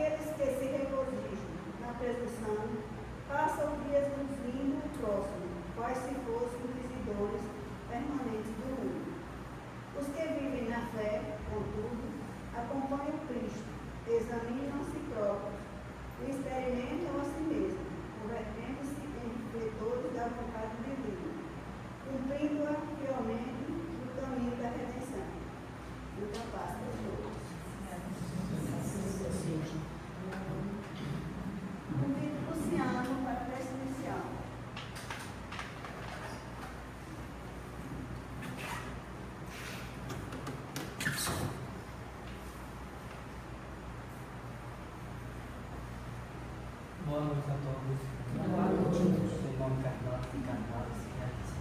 Aqueles que se regozijam na presunção passam dias luzindo o próximo, quais se fossem inquisidores permanentes do mundo. Os que vivem na fé, contudo, acompanham Cristo, examinam a si próprios e experimentam a si mesmos, convertendo-se em refletores da vontade divina, cumprindo-a fielmente no caminho da redenção. Muita paz para todos. Convido Luciano para a prece inicial. Boa noite a todos. Boa noite. Em nome carnado e carnado, se quer que se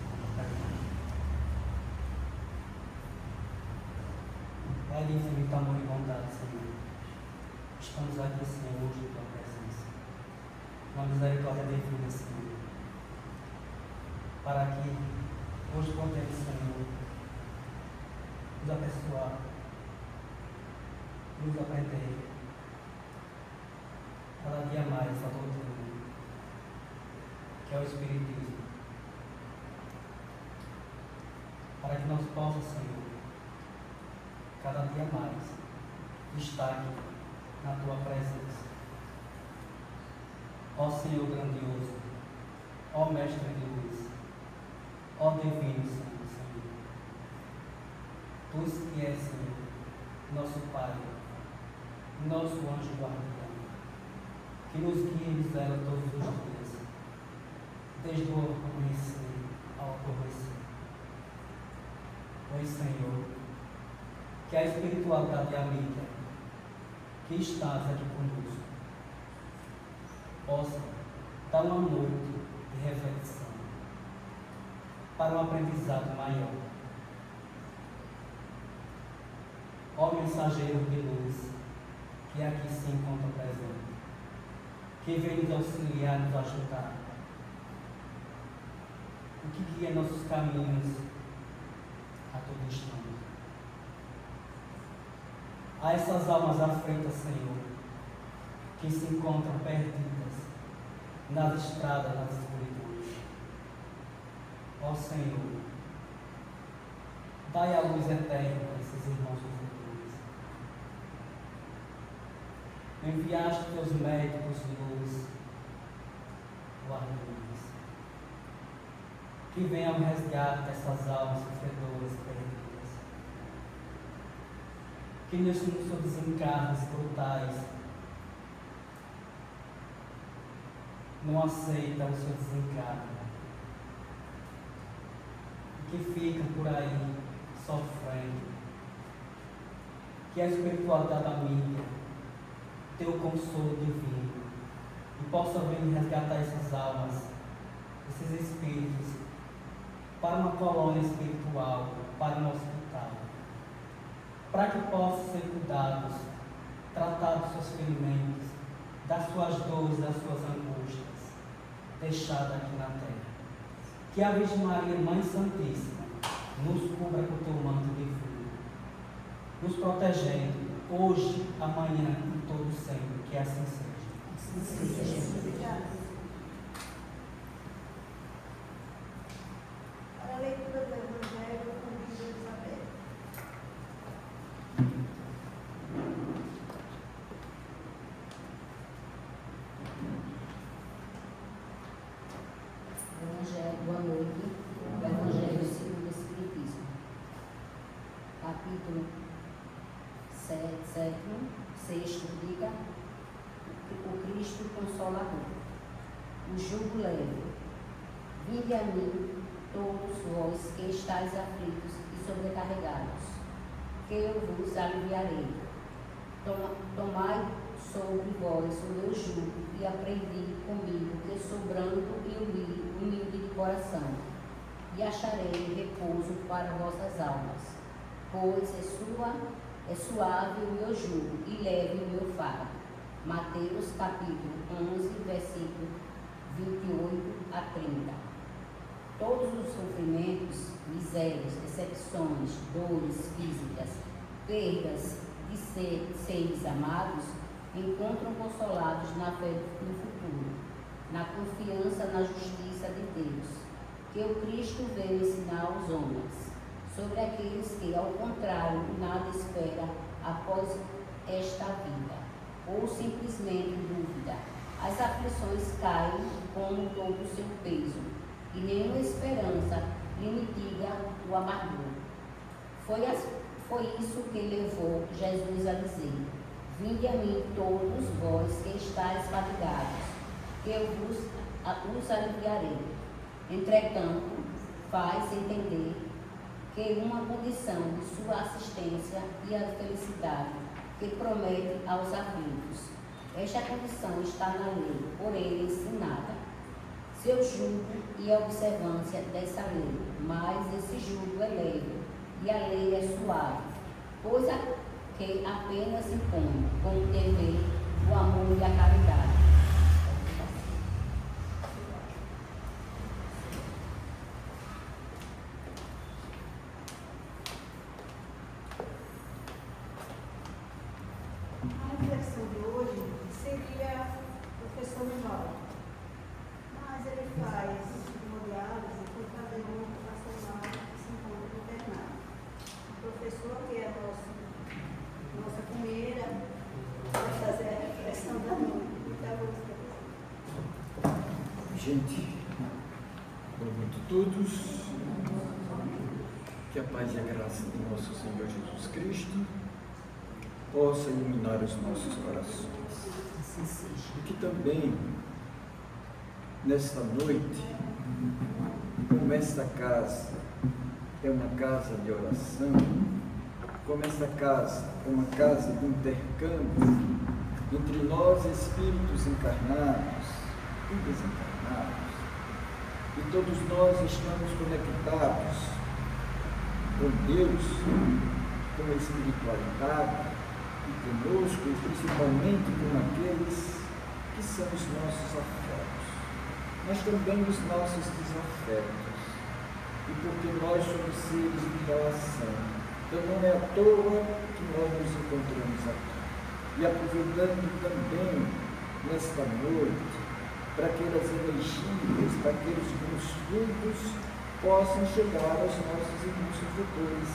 é de tamanho e bondade, Senhor. Estamos aqui, Senhor, hoje em tua presença. Uma misericórdia divina, Senhor. Para que hoje podemos, Senhor, nos abençoar, nos aprender cada dia mais essa doutrina, que é o Espiritismo, para que nós possamos, Senhor, cada dia mais estar aqui na Tua presença. Ó Senhor grandioso, ó Mestre de luz, ó Divino Senhor, Tu que és, Senhor, nosso Pai, nosso anjo guardião, que nos guia e nos leva todos os dias, desde o amanhecer ao adormecer. Pois, Senhor, que a espiritualidade amiga que estás aqui conosco possa dar uma noite de reflexão para um aprendizado maior. Ó mensageiro de luz que aqui se encontra presente, que vem nos auxiliar, nos ajudar, o que guia nossos caminhos a todo instante. A essas almas aflitas, Senhor, que se encontram perdidas nas estradas, nas escuridões. Ó Senhor, dai a luz eterna a esses irmãos sofredores. Enviaste teus médicos de luz, guardiões, que venham ao resgate dessas almas sofredoras perdidas, que nos seus desencarnes brutais não aceitam o seu desencarne, que ficam por aí sofrendo, que a espiritualidade amiga dê o consolo divino e possa vir resgatar essas almas, esses espíritos, para uma colônia espiritual, para um hospital, para que possam ser cuidados, tratados dos seus ferimentos, das suas dores, das suas angústias, deixadas aqui na terra. Que a Virgem Maria, Mãe Santíssima, nos cubra com o teu manto divino, nos protegendo hoje, amanhã e todo sempre, que assim seja. Para a leitura do Evangelho, convido Elizabeth. Evangelho, boa noite. O Evangelho segundo o Espiritismo. Capítulo 7, 6, diga o Cristo Consolador. O jugo leve. Vinde a mim, todos vós que estáis aflitos e sobrecarregados, que eu vos aliviarei. Tomai sobre vós o meu jugo e aprendi comigo, que sou branco e humilde de coração, e acharei repouso para vossas almas, pois é suave o meu jugo e leve o meu fardo. Mateus capítulo 11, versículo 28 a 30. Todos os sofrimentos, misérias, decepções, dores físicas, perdas de seres amados, encontram consolados na fé no futuro, na confiança na justiça de Deus, que o Cristo veio ensinar aos homens, sobre aqueles que, ao contrário, nada espera após esta vida, ou simplesmente dúvida. As aflições caem como todo o seu peso, e nenhuma esperança lhe mitiga o amargor. Foi isso que levou Jesus a dizer: vinde a mim todos vós que estáis fatigados, que eu vos aliviarei. Entretanto, faz entender que uma condição de sua assistência e a felicidade que promete aos aflitos. Esta condição está na lei, por ele ensinada. Seu jugo e a observância dessa lei, mas esse jugo é leve e a lei é suave, pois a que apenas impõe como dever o amor e a caridade. A reflexão de hoje seria o professor menor, mas ele faz memoriais e por cada um nacional que se encontra internado. O professor, que é nossa primeira, vai fazer a reflexão da noite. Gente, boa noite a todos. Que a paz e a graça de nosso Senhor Jesus Cristo possa iluminar os nossos corações. Assim seja. E que também, nesta noite, como esta casa é uma casa de oração, como esta casa é uma casa de intercâmbio entre nós, espíritos encarnados e desencarnados, e todos nós estamos conectados com Deus, com a espiritualidade, e conosco, e principalmente com aqueles que são os nossos afetos, mas também os nossos desafetos, e porque nós somos seres de relação, então não é à toa que nós nos encontramos aqui. E aproveitando também nesta noite, para que as energias, para que os bons frutos possam chegar aos nossos irmãos sofredores,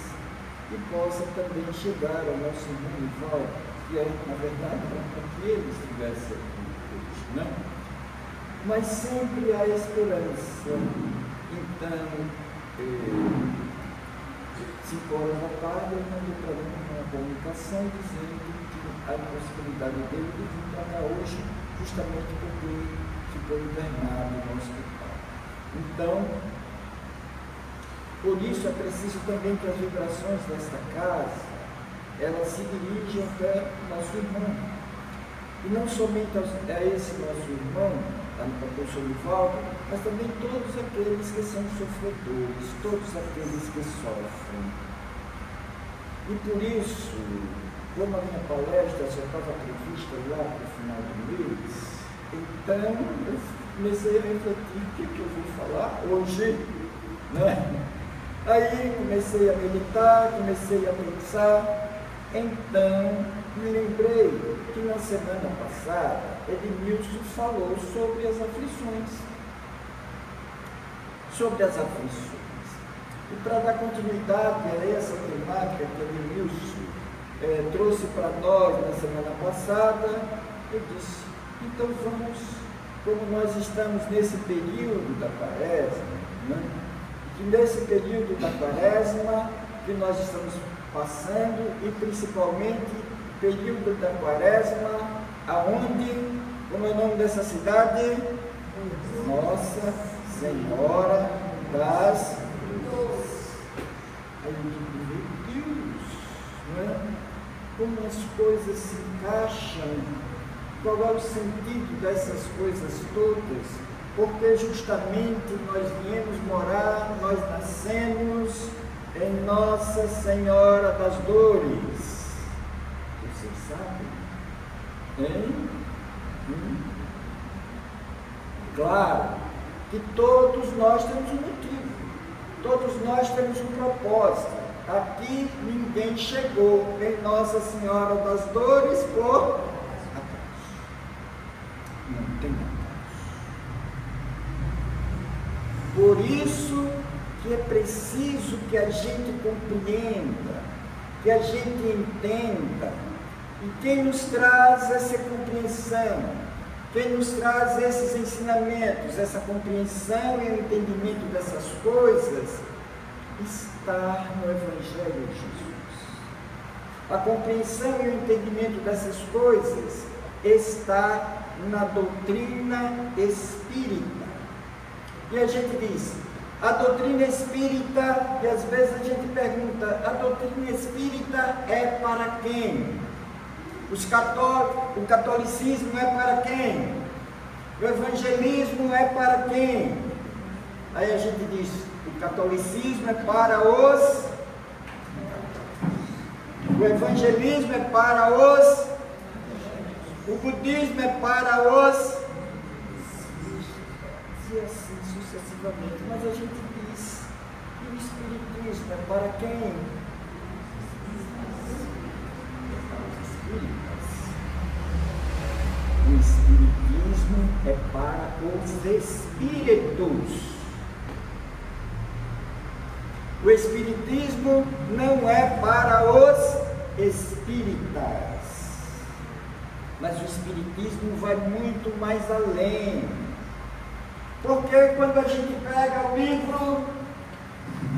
e possa também chegar ao nosso irmão rival, que é, na verdade, para que ele estivesse aqui hoje, não? Mas sempre há esperança. Então, 5 horas da tarde, eu mandei para mim uma comunicação dizendo que há a possibilidade dele de vir para cá hoje, justamente porque ficou internado no hospital. Então, por isso é preciso também que as vibrações desta casa, elas se dirijam até o nosso irmão. E não somente a esse nosso irmão, a professor Nivaldo, mas também todos aqueles que são sofredores, todos aqueles que sofrem. E por isso, como a minha palestra só estava prevista lá para o final do mês, então eu comecei a refletir o que eu vou falar hoje, né? Aí comecei a meditar, comecei a pensar, então me lembrei que na semana passada Edmilson falou sobre as aflições. E para dar continuidade a essa temática que Edmilson trouxe para nós na semana passada, eu disse, então vamos, como nós estamos nesse período da Quaresma, né? E nesse período da Quaresma que nós estamos passando, e principalmente período da Quaresma, aonde, como é o nome dessa cidade? Nossa Senhora das Dores. Aí eu digo, meu Deus, não é? Como as coisas se encaixam, qual é o sentido dessas coisas todas? Porque justamente nós viemos morar, nós nascemos em Nossa Senhora das Dores. Vocês sabem? Hein? Claro que todos nós temos um motivo, todos nós temos um propósito. Aqui ninguém chegou em Nossa Senhora das Dores por acaso. tenhamos. Por isso que é preciso que a gente compreenda, que a gente entenda, e quem nos traz essa compreensão, quem nos traz esses ensinamentos, essa compreensão e o entendimento dessas coisas, está no Evangelho de Jesus. A compreensão e o entendimento dessas coisas está na doutrina espírita. E a gente diz, a doutrina espírita, e às vezes a gente pergunta, a doutrina espírita é para quem? O catolicismo é para quem? O evangelismo é para quem? Aí a gente diz, o catolicismo é para os, o evangelismo é para os, o budismo é para os, e assim sucessivamente. Mas a gente diz, e o espiritismo é para quem? O espiritismo é para os espíritos. O espiritismo não é para os espíritas. Mas o espiritismo vai muito mais além. Porque quando a gente pega o livro,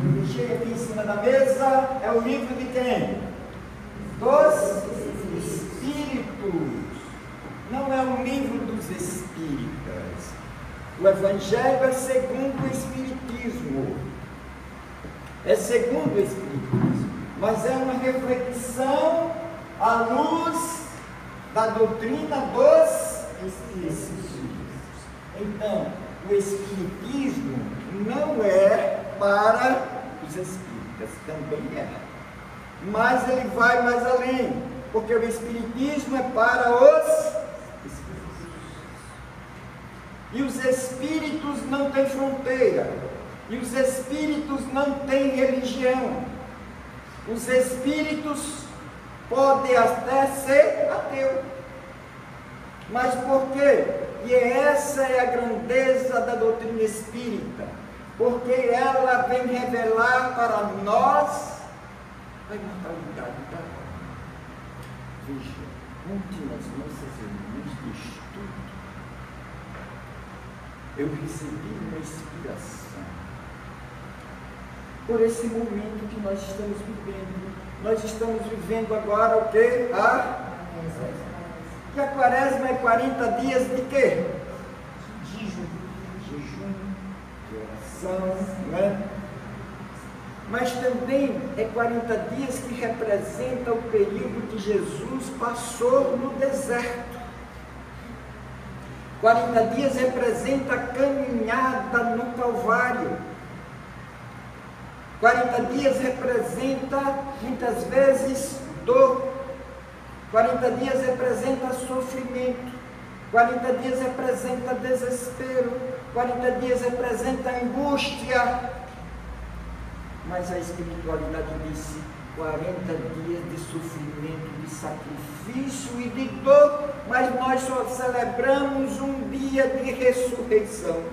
eu deixei aqui em cima da mesa, é o livro de quem? Dos espíritos. Não é um livro dos espíritas. O Evangelho é segundo o Espiritismo. É segundo o Espiritismo. Mas é uma reflexão à luz da doutrina dos Espíritos. Então, o Espiritismo não é para os espíritas, também é. Mas ele vai mais além, porque o Espiritismo é para os e os espíritos não têm fronteira, e os espíritos não têm religião. Os espíritos podem até ser ateu. Mas por quê? E essa é a grandeza da doutrina espírita, porque ela vem revelar para nós a imortalidade da alma. Veja, ontem nas nossas reuniões de estudo, eu recebi uma inspiração por esse momento que nós estamos vivendo. Nós estamos vivendo agora o quê? E a quaresma é 40 dias de quê? Jejum, de oração, não é? Mas também é 40 dias que representa o período que Jesus passou no deserto. 40 dias representa a caminhada no Calvário. 40 dias representa, muitas vezes, dor. 40 dias representa sofrimento. 40 dias representa desespero. 40 dias representa angústia. Mas a espiritualidade disse 40 dias de sofrimento, de sacrifício e de dor, mas nós só celebramos um dia de ressurreição.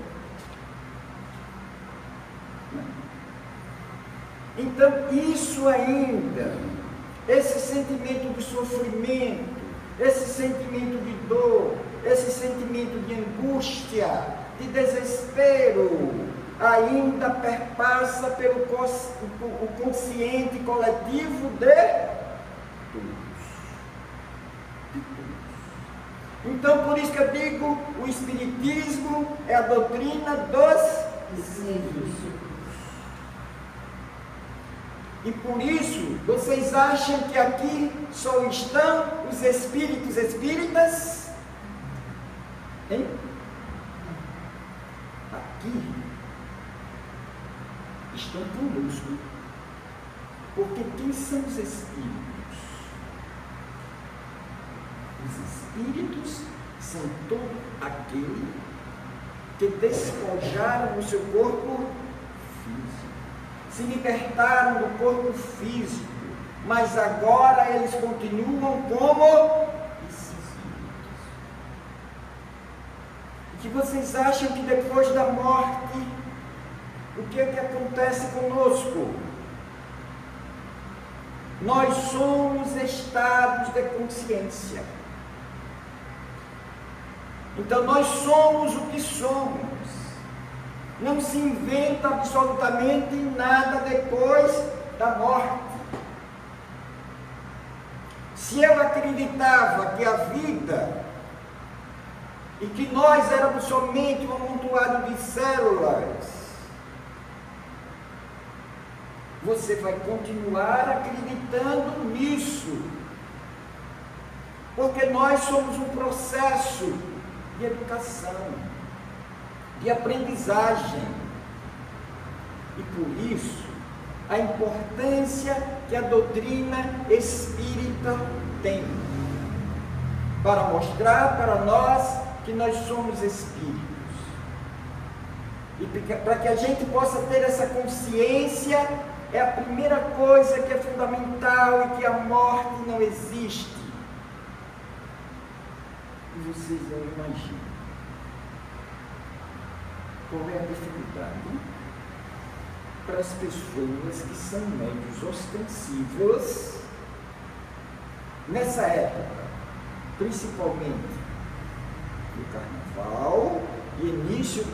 Então, isso ainda, esse sentimento de sofrimento, esse sentimento de dor, esse sentimento de angústia, de desespero, ainda perpassa pelo o consciente coletivo de todos. Então, por isso que eu digo, o Espiritismo é a doutrina dos espíritos. E por isso, vocês acham que aqui só estão os espíritos espíritas? Hein? Aqui estão conosco. Porque quem são os espíritos? Os espíritos são todo aquele que despojaram o seu corpo físico, se libertaram do corpo físico, mas agora eles continuam como espíritos. que vocês acham que depois da morte, o que é que acontece conosco? Nós somos estados de consciência. Então nós somos o que somos. Não se inventa absolutamente nada depois da morte. Se eu acreditava que a vida e que nós éramos somente um amontoado de células, você vai continuar acreditando nisso, porque nós somos um processo de educação, de aprendizagem, e por isso a importância que a doutrina espírita tem para mostrar para nós que nós somos espíritos, e para que a gente possa ter essa consciência. É a primeira coisa que é fundamental, e que a morte não existe. E vocês não imaginam qual é a dificuldade para as pessoas que são médios ostensivos nessa época, principalmente no carnaval e início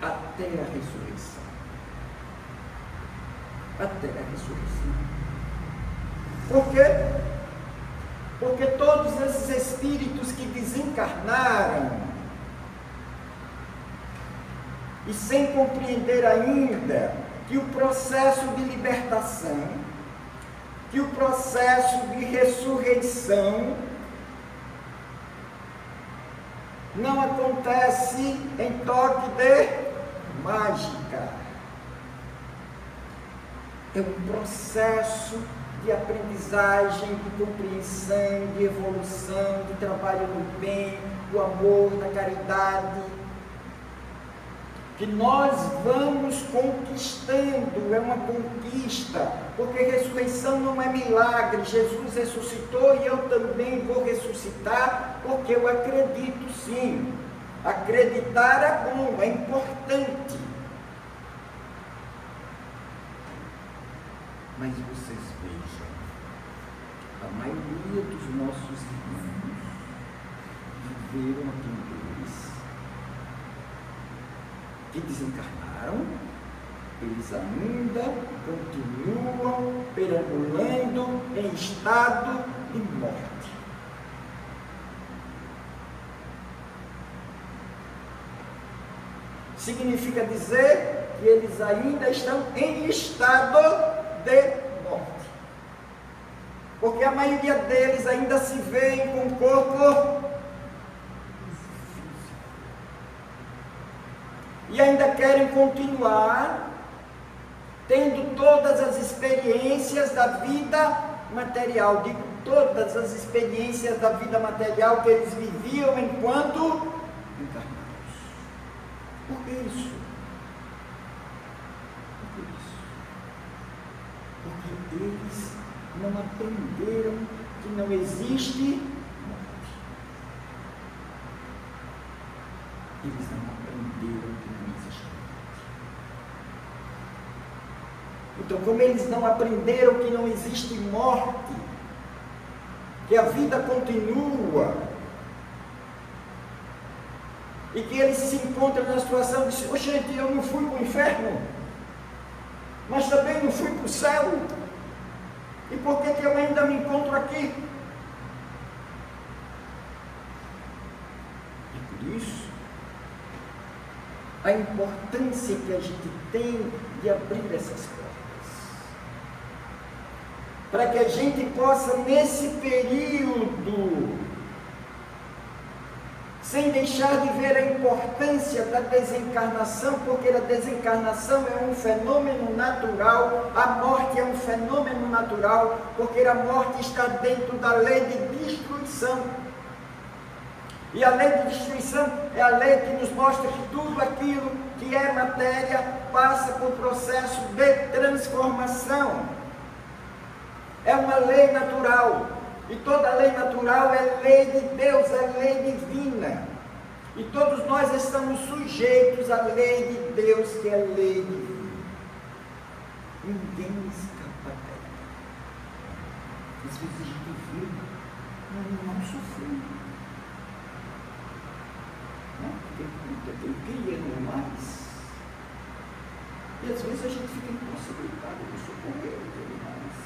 até a ressurreição. Até a ressurreição. Por quê? Porque todos esses espíritos que desencarnaram e sem compreender ainda que o processo de libertação, que o processo de ressurreição não acontece em toque de mágica. É um processo de aprendizagem, de compreensão, de evolução, de trabalho no bem, do amor, da caridade, que nós vamos conquistando. É uma conquista, porque ressurreição não é milagre. Jesus ressuscitou e eu também vou ressuscitar, porque eu acredito sim. Acreditar é bom, é importante. Mas vocês vejam, a maioria dos nossos irmãos viveram aqui em Deus, que desencarnaram, eles ainda continuam perambulando em estado de morte. Significa dizer que eles ainda estão em estado de morte, porque a maioria deles ainda se vê com o corpo físico e ainda querem continuar tendo todas as experiências da vida material. Digo todas as experiências da vida material que eles viviam enquanto encarnados. Por que isso? Porque eles não aprenderam que não existe morte. Eles não aprenderam que não existe morte. Então, como eles não aprenderam que não existe morte, que a vida continua, e que eles se encontram na situação de: oh, gente, eu não fui para o inferno, mas também não fui para o céu, e por que eu ainda me encontro aqui? E por isso, a importância que a gente tem de abrir essas portas, para que a gente possa, nesse período, sem deixar de ver a importância da desencarnação, porque a desencarnação é um fenômeno natural, a morte é um fenômeno natural, porque a morte está dentro da lei de destruição. E a lei de destruição é a lei que nos mostra que tudo aquilo que é matéria passa por processo de transformação. É uma lei natural. E toda lei natural é lei de Deus, é lei divina. E todos nós estamos sujeitos à lei de Deus, que é a lei divina. Ninguém escapa dela. Às vezes a gente vê um animal sofrendo. Porque ele cria animais. E às vezes a gente fica impossibilitado de socorrer os animais.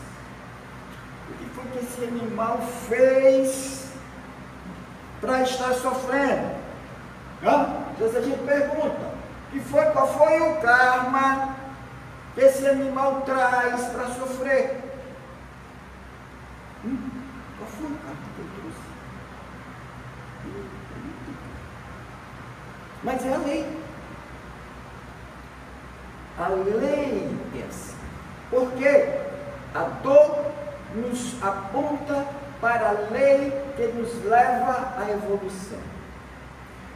O que foi que esse animal fez para estar sofrendo? Às vezes a gente pergunta, qual foi o karma que esse animal traz para sofrer? Qual foi o karma que ele trouxe? Mas é a lei. A lei é assim. Porque a dor nos aponta para a lei que nos leva à evolução.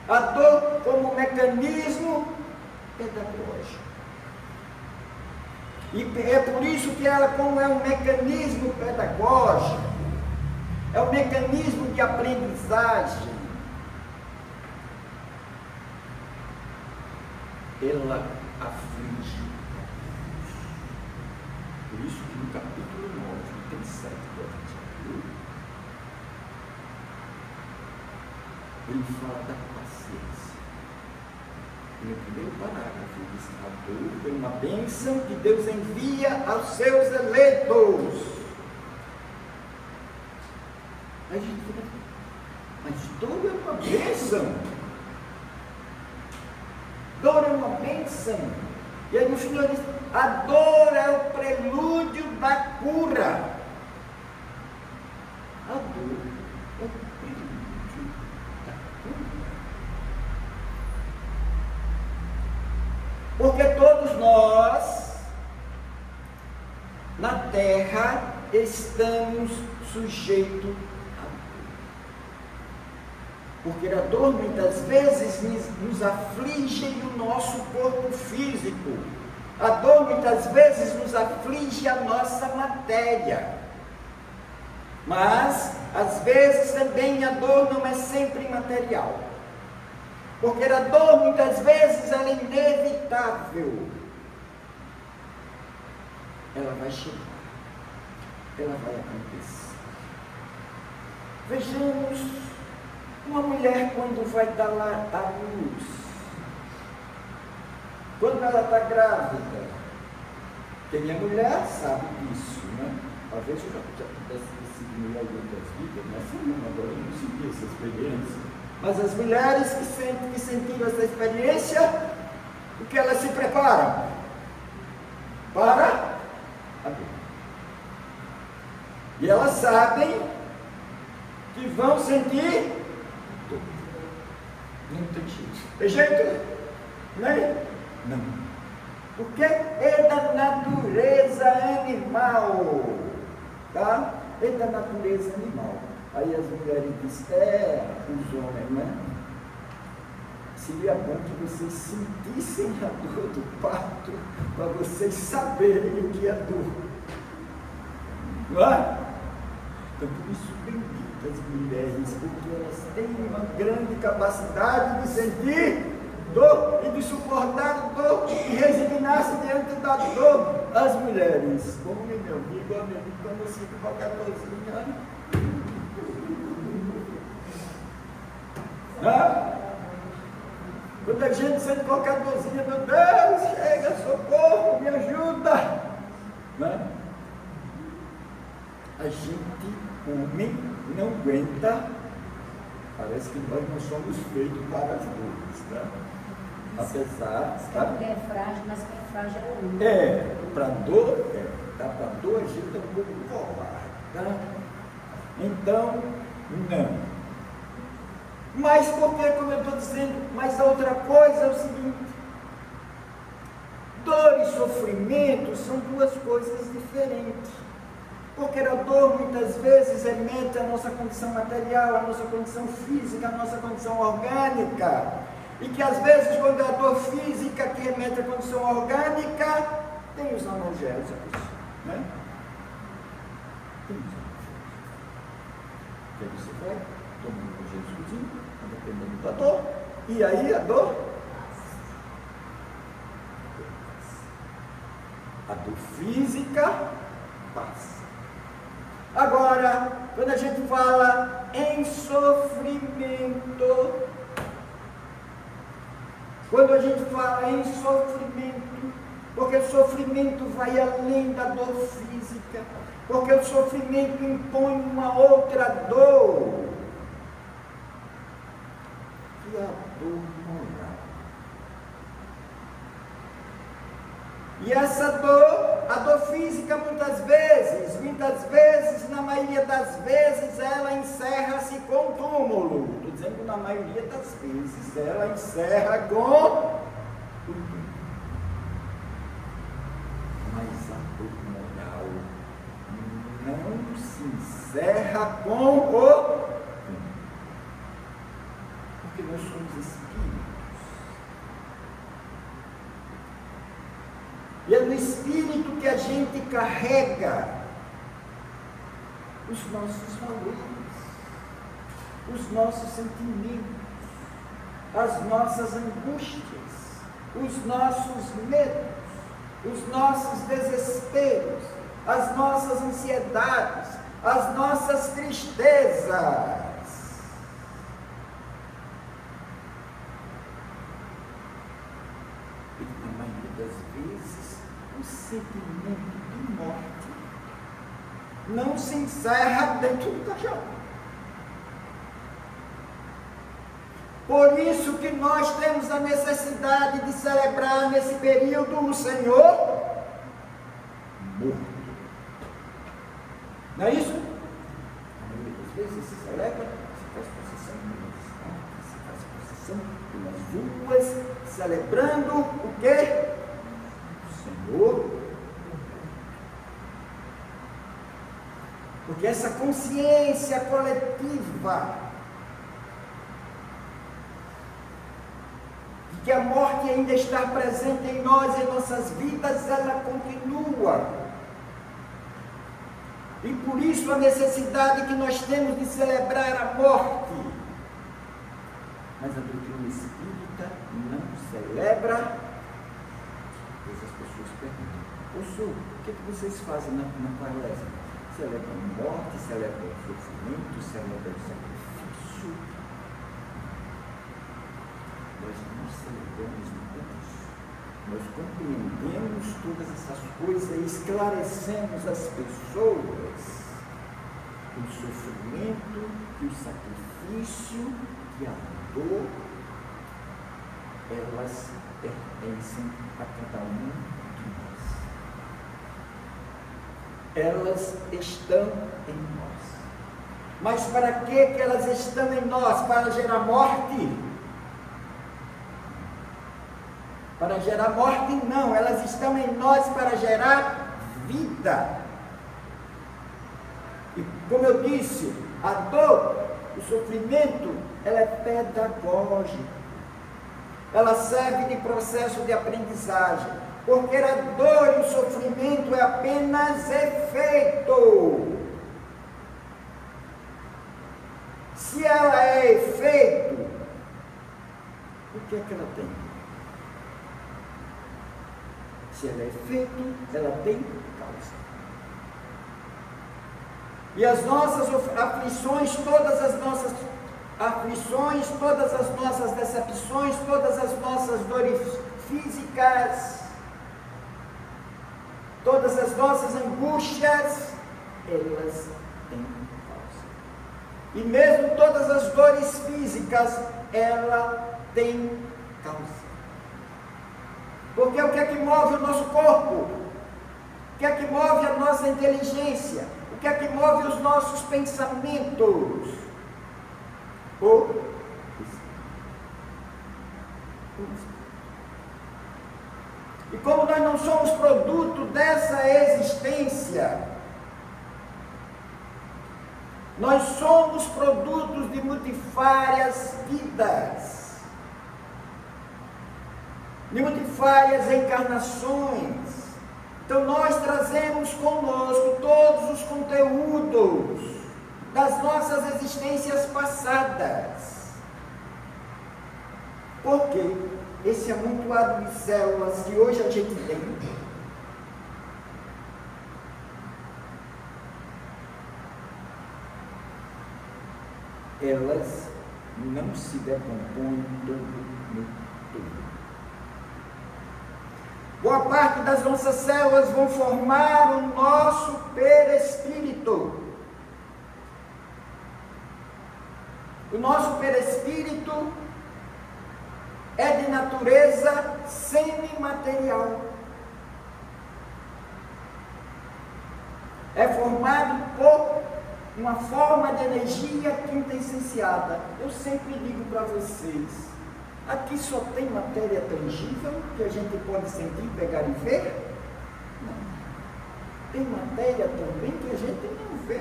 A dor como mecanismo pedagógico. E é por isso que ela, como é um mecanismo pedagógico, é um mecanismo de aprendizagem, ela aflige. Por isso que no capítulo 9, item 7 do Evangelho, ele fala da paciência. No primeiro parágrafo, ele diz: a dor é uma bênção que Deus envia aos seus eleitos. Aí a gente fica, mas dor é uma bênção. Dor é uma bênção. E aí no final ele diz: a dor é o prelúdio da cura. A dor é o prelúdio da cura. Porque todos nós, na terra, estamos sujeitos à dor. Porque a dor muitas vezes nos aflige o nosso corpo físico. A dor muitas vezes nos aflige a nossa matéria. Mas, às vezes também a dor não é sempre material. Porque a dor muitas vezes ela é inevitável. Ela vai chegar. Ela vai acontecer. Vejamos uma mulher quando vai dar à luz. Quando ela está grávida. Quem é mulher sabe disso, né? Talvez eu já pudesse ter sido mulher de outras vidas, mas não, agora eu não senti essa experiência. Mas as mulheres que sentiram essa experiência, o que elas se preparam? Para a dor. E elas sabem que vão sentir dor. Não tem jeito. Tem jeito? Né? Não. Porque é da natureza animal. Tá? É da natureza animal. Aí as mulheres dizem, os homens, né? Seria bom que vocês sentissem a dor do parto, para vocês saberem o que é dor. Não é? Então, por isso, benditas mulheres, porque elas têm uma grande capacidade de sentir dor e de suportar dor e resignar-se diante da dor. As mulheres, como meu amigo, quando eu sinto qualquer coisinha, quando a gente sente qualquer dorzinha, meu Deus, chega, socorro, me ajuda. Né? A gente, homem, não aguenta. Parece que nós não somos feitos para as dores. Né? Apesar. A mulher é frágil, mas quem é frágil é o homem. Para dor, para dor a gente é um pouco covarde. Tá? Então, não. Mas porque, como eu estou dizendo, mas a outra coisa é o seguinte: dor e sofrimento são duas coisas diferentes. Porque a dor muitas vezes remete à nossa condição material, à nossa condição física, à nossa condição orgânica. E que às vezes, quando é a dor física que remete à condição orgânica, tem os analgésicos, né? Tem os analgésicos. Aí você vai tomando um analgésicozinho, dependendo da dor, E aí a dor? A dor física passa. Agora, quando a gente fala em sofrimento, porque o sofrimento vai além da dor física, porque o sofrimento impõe uma outra dor, que é a dor moral. E essa dor, a dor física, muitas vezes, na maioria das vezes, ela encerra-se com túmulo. Estou dizendo na maioria das vezes, ela encerra com o túmulo. Mas a dor moral não se encerra com o túmulo. Porque nós somos espíritos. E é no espírito que a gente carrega os nossos valores, os nossos sentimentos, as nossas angústias, os nossos medos, os nossos desesperos, as nossas ansiedades, as nossas tristezas. E na maioria das vezes, o sentimento de morte não se encerra dentro do caixão. Por isso que nós temos a necessidade de celebrar nesse período o Senhor morto. Não é isso? A maioria das vezes se celebra, se faz procissão pelas ruas, celebrando o quê? O Senhor. Porque essa consciência coletiva de que a morte ainda está presente em nós, em nossas vidas, ela continua. E por isso a necessidade que nós temos de celebrar a morte. Mas a doutrina espírita não celebra. Pois as pessoas perguntam: professor, o que vocês fazem na quaresma? Celebram a morte, celebram o sofrimento, celebram o sacrifício. Nós não celebramos nada disso. Nós compreendemos todas essas coisas e esclarecemos as pessoas que o sofrimento, que o sacrifício, que a dor, elas pertencem a cada um de nós. Elas estão em nós. Mas para que elas estão em nós? Para gerar morte? Para gerar morte, não. Elas estão em nós para gerar vida. E como eu disse, a dor, o sofrimento, ela é pedagógica. Ela serve de processo de aprendizagem. Porque a dor e o sofrimento é apenas efeito. Se ela é efeito, o que é que ela tem? Se ela é efeito, ela tem causa. E as nossas aflições, todas as nossas aflições, todas as nossas decepções, todas as nossas dores físicas, todas as nossas angústias, elas têm causa. E mesmo todas as dores físicas, ela tem causa. Porque o que é que move o nosso corpo? O que é que move a nossa inteligência? O que é que move os nossos pensamentos? O E como nós não somos produto dessa existência, nós somos produtos de multifárias vidas, de multifárias encarnações. Então nós trazemos conosco todos os conteúdos das nossas existências passadas. Porque esse amontoado de células que hoje a gente tem, elas não se decompõem no todo. Boa parte das nossas células vão formar o nosso perispírito. O nosso perispírito é de natureza semimaterial. É formado por uma forma de energia quintessenciada. Eu sempre digo para vocês, aqui só tem matéria tangível que a gente pode sentir, pegar e ver? Não. Tem matéria também que a gente não vê.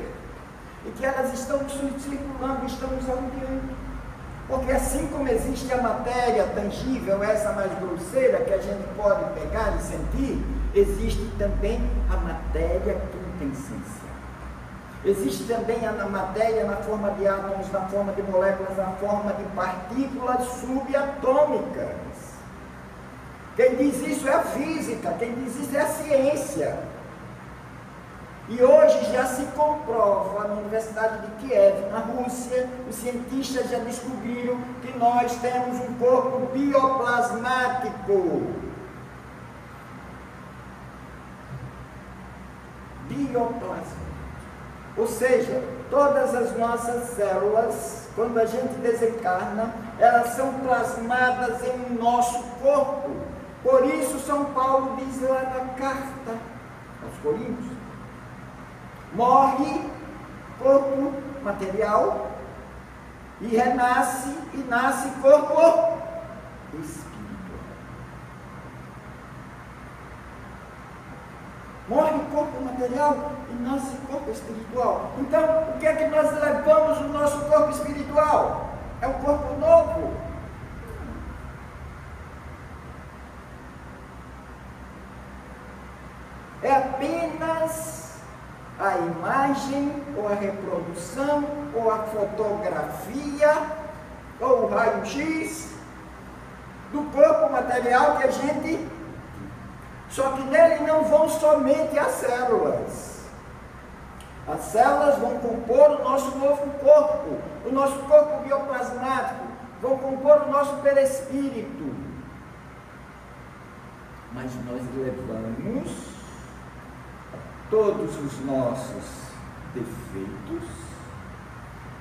E que elas estão circulando, estão nos rodeando. Porque assim como existe a matéria tangível, essa mais grosseira, que a gente pode pegar e sentir, existe também a matéria quintessencial. Existe também a matéria na forma de átomos, na forma de moléculas, na forma de partículas subatômicas. Quem diz isso é a física, quem diz isso é a ciência. E hoje já se comprova na Universidade de Kiev, na Rússia, os cientistas já descobriram que nós temos um corpo bioplasmático. Bioplasmático. Ou seja, todas as nossas células, quando a gente desencarna, elas são plasmadas em nosso corpo. Por isso São Paulo diz lá na carta aos Coríntios, morre corpo material e renasce e nasce corpo espiritual. Morre corpo material e nasce corpo espiritual. Então, o que é que nós levamos no nosso corpo espiritual? É um corpo novo. É apenas a imagem, ou a reprodução, ou a fotografia, ou o raio-x do corpo material que a gente... Só que nele não vão somente as células. As células vão compor o nosso novo corpo, o nosso corpo bioplasmático, vão compor o nosso perispírito. Mas nós levamos todos os nossos defeitos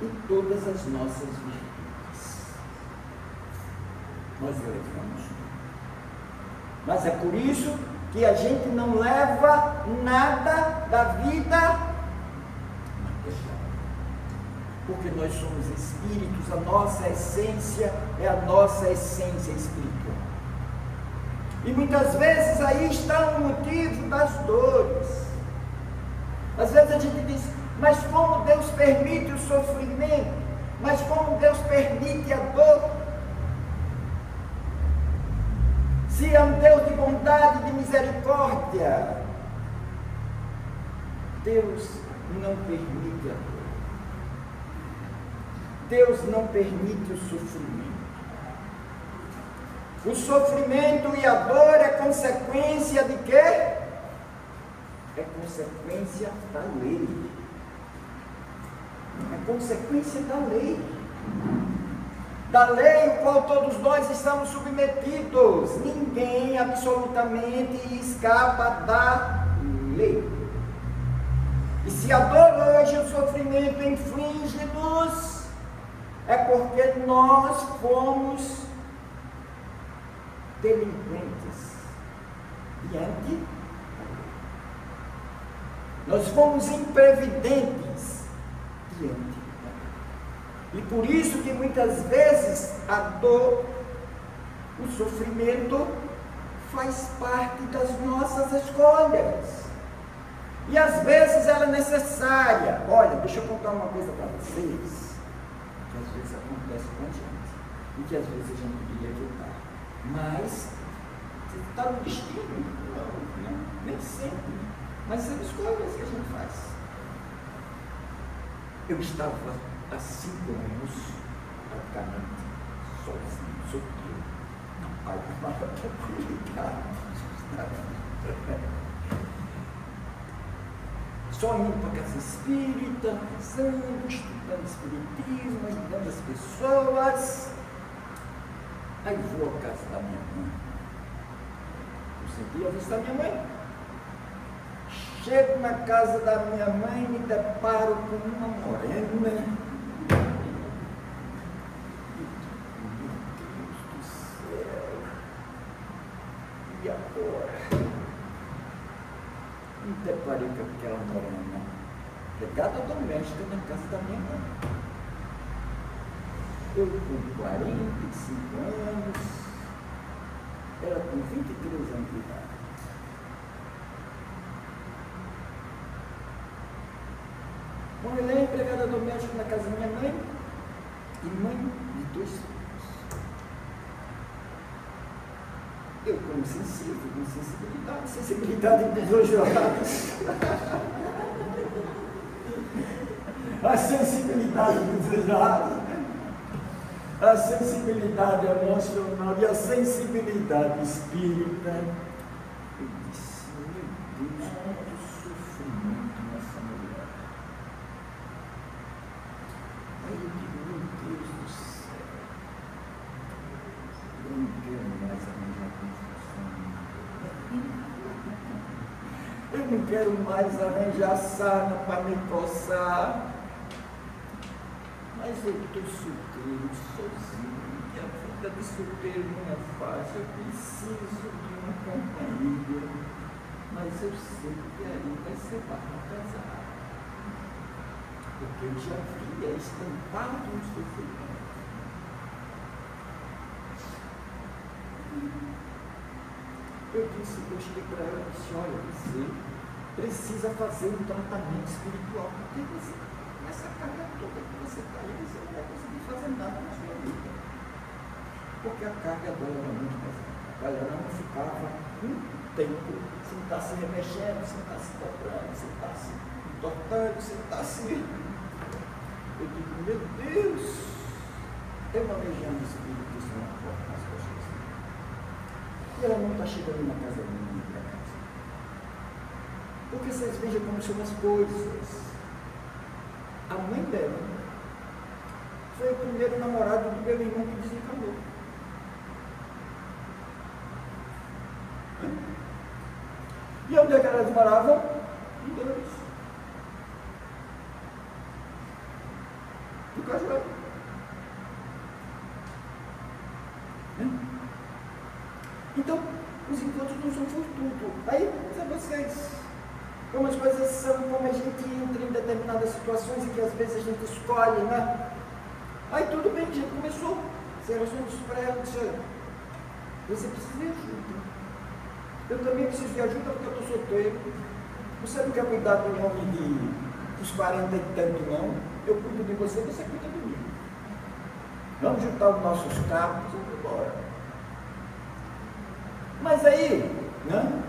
e todas as nossas virtudes. Nós levamos. Mas é por isso que a gente não leva nada da vida material. Porque nós somos espíritos, a nossa essência é a nossa essência espiritual. E muitas vezes aí está o motivo das dores. Às vezes a gente diz, mas como Deus permite o sofrimento? Mas como Deus permite a dor? Se é um Deus de bondade e de misericórdia, Deus não permite a dor. Deus não permite o sofrimento. O sofrimento e a dor é consequência de quê? É consequência da lei. É consequência da lei. Da lei ao qual todos nós estamos submetidos. Ninguém absolutamente escapa da lei. E se a dor hoje, o sofrimento inflige-nos, é porque nós fomos delinquentes diante da lei. Nós fomos imprevidentes diante. E por isso que muitas vezes a dor, o sofrimento, faz parte das nossas escolhas. E às vezes ela é necessária. Olha, deixa eu contar uma coisa para vocês, que às vezes acontece com a gente, e que às vezes a gente poderia evitar. Mas, você está no destino? Não, nem sempre. Mas são escolhas que a gente faz. Eu estava há 5 anos, praticamente, sozinho, solteiro. Aí fala tranquilidade, só indo para a casa espírita, rezando, estudando espiritismo, ajudando as pessoas. Aí vou à casa da minha mãe. Eu senti a vista da minha mãe. Chego na casa da minha mãe e me deparo com uma morena. Meu Deus do céu. E agora? Me deparei com aquela morena, pegada doméstica na casa da minha mãe. Eu com 45 anos, ela com 23 anos de idade. Quando ela é empregada doméstica na casa da minha mãe, e mãe de 2 filhos. Eu, como sensível, com sensibilidade dos dois lados. A sensibilidade dos dois lados, a sensibilidade emocional e a sensibilidade espírita. Eu disse, meu Deus, quanto sofrimento nessa mulher. Aí eu digo, meu Deus do céu, eu não quero mais arranjar confusão. Eu não quero mais arranjar sarna para me coçar. Mas eu estou solteiro, sozinho, e a vida de solteiro não é fácil, eu preciso de uma companhia, mas eu sei que aí vai ser barra casar, porque eu já vi a estampado no sofrimento. Eu cheguei para ela e disse, olha, você precisa fazer um tratamento espiritual, porque você essa carga toda que você está aí, você não vai conseguir fazer nada na sua vida. Porque a carga dela era muito pesada. Ela não ficava um tempo sem estar se remexendo, sem estar se dobrando, sem estar se entortando, sem estar se... Eu digo, meu Deus, tem uma legião de espíritos na porta, nas costas. E ela não está chegando na casa minha para casa. Porque vocês vejam como são as coisas. A mãe dela foi o primeiro namorado do meu irmão que desencarnou. E onde é que elas moravam? Em 2. No Cajueiro. Então, os encontros não são fortuitos. Aí, sabe vocês, como as coisas são, como a gente entra em determinadas situações e que às vezes a gente escolhe, né? Aí tudo bem, a gente começou. Se relacionou para ela, disse, olha, você precisa de ajuda. Eu também preciso de ajuda porque eu estou solteiro. Você não quer cuidar de um homem dos 40 e tanto, não. Eu cuido de você, você cuida de mim. Vamos juntar os nossos cabos e vamos embora. Mas aí, né?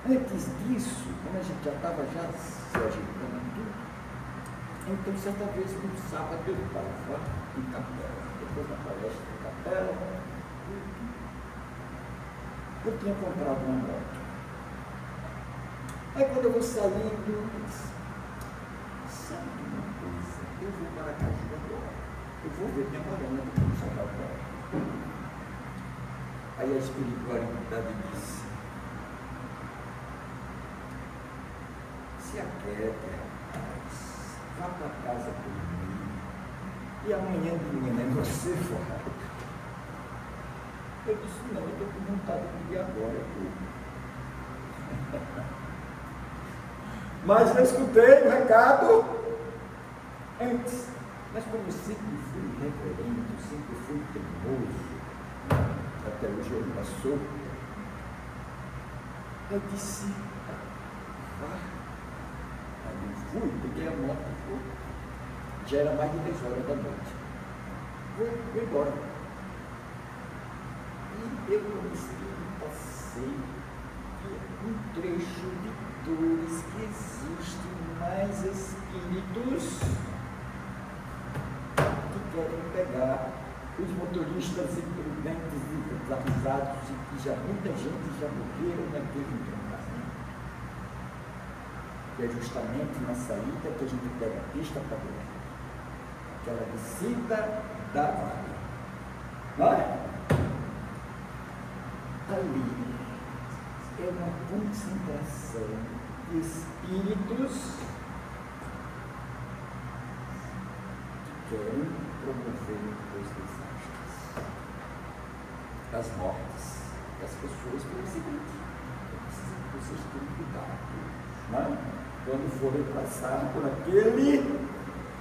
Antes disso, como a gente já estava se ajeitando tudo, então certa vez, no sábado, eu estava em capela, depois da palestra em capela, eu tinha comprado uma moto. Aí quando eu vou saindo, eu disse, sabe de uma coisa? Eu vou para Caju agora, eu vou ver minha morena que tem São Paulo. Aí a espiritualidade disse, se aquieta, rapaz, vá para casa comigo e amanhã de manhã você vai. Eu disse, não, eu estou com vontade de ir agora. Mas eu escutei o recado antes. Mas como eu sempre fui reverente, sempre fui teimoso, até hoje eu passou, eu disse, vá. Aí eu fui, peguei a moto e fui. Já era mais de 10 horas da noite. Vou embora. E eu passei um trecho de dores que existem mais espíritos que querem pegar os motoristas imprudentes e desavisados, que já muita gente já morreram naquele lugar, né? Que é justamente na saída que a gente pega a pista para Goiás, aquela descida da vale, não é? Ali é uma concentração de espíritos que querem promover os desastres, as mortes das pessoas pelo seguinte: vocês têm cuidado, não é? Quando forem passar por aquele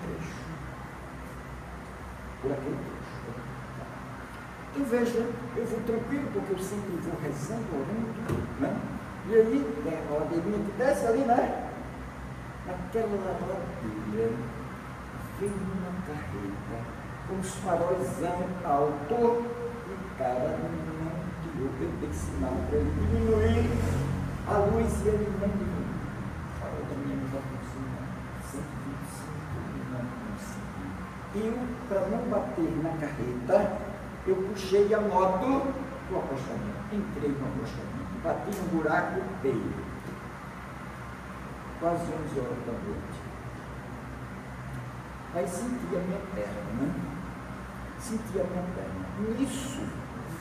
trecho. Então veja, eu vou tranquilo, porque eu sempre vou rezando, orando, né? E aí, tem a ladeirinha que desce ali, né? Naquela ladeira, veio uma carreta com os faróis alto, e o cara não tirou, eu dei sinal para ele diminuir a luz e ele não diminuiu. Farol da minha luz aproxima 125, não consegui. Eu, para não bater na carreta, eu puxei a moto do acostamento, entrei no acostamento, bati num buraco feio, quase 11 horas da noite. Aí senti a minha perna, né? Senti a minha perna. Nisso,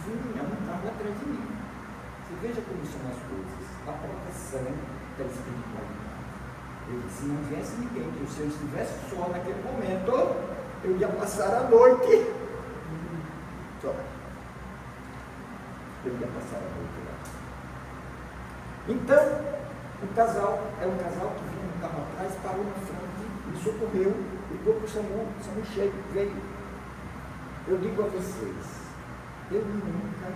vinha um carro atrás de mim. Você veja como são as coisas, a proteção da espiritualidade. Eu disse, se não viesse ninguém, que se eu estivesse só naquele momento, eu ia passar a noite. Só. Eu ia passar a noite lá. Então, o casal, é um casal que vinha no carro atrás, parou na frente, me socorreu, ligou para o SAMU cheio, veio. Eu digo a vocês, eu nunca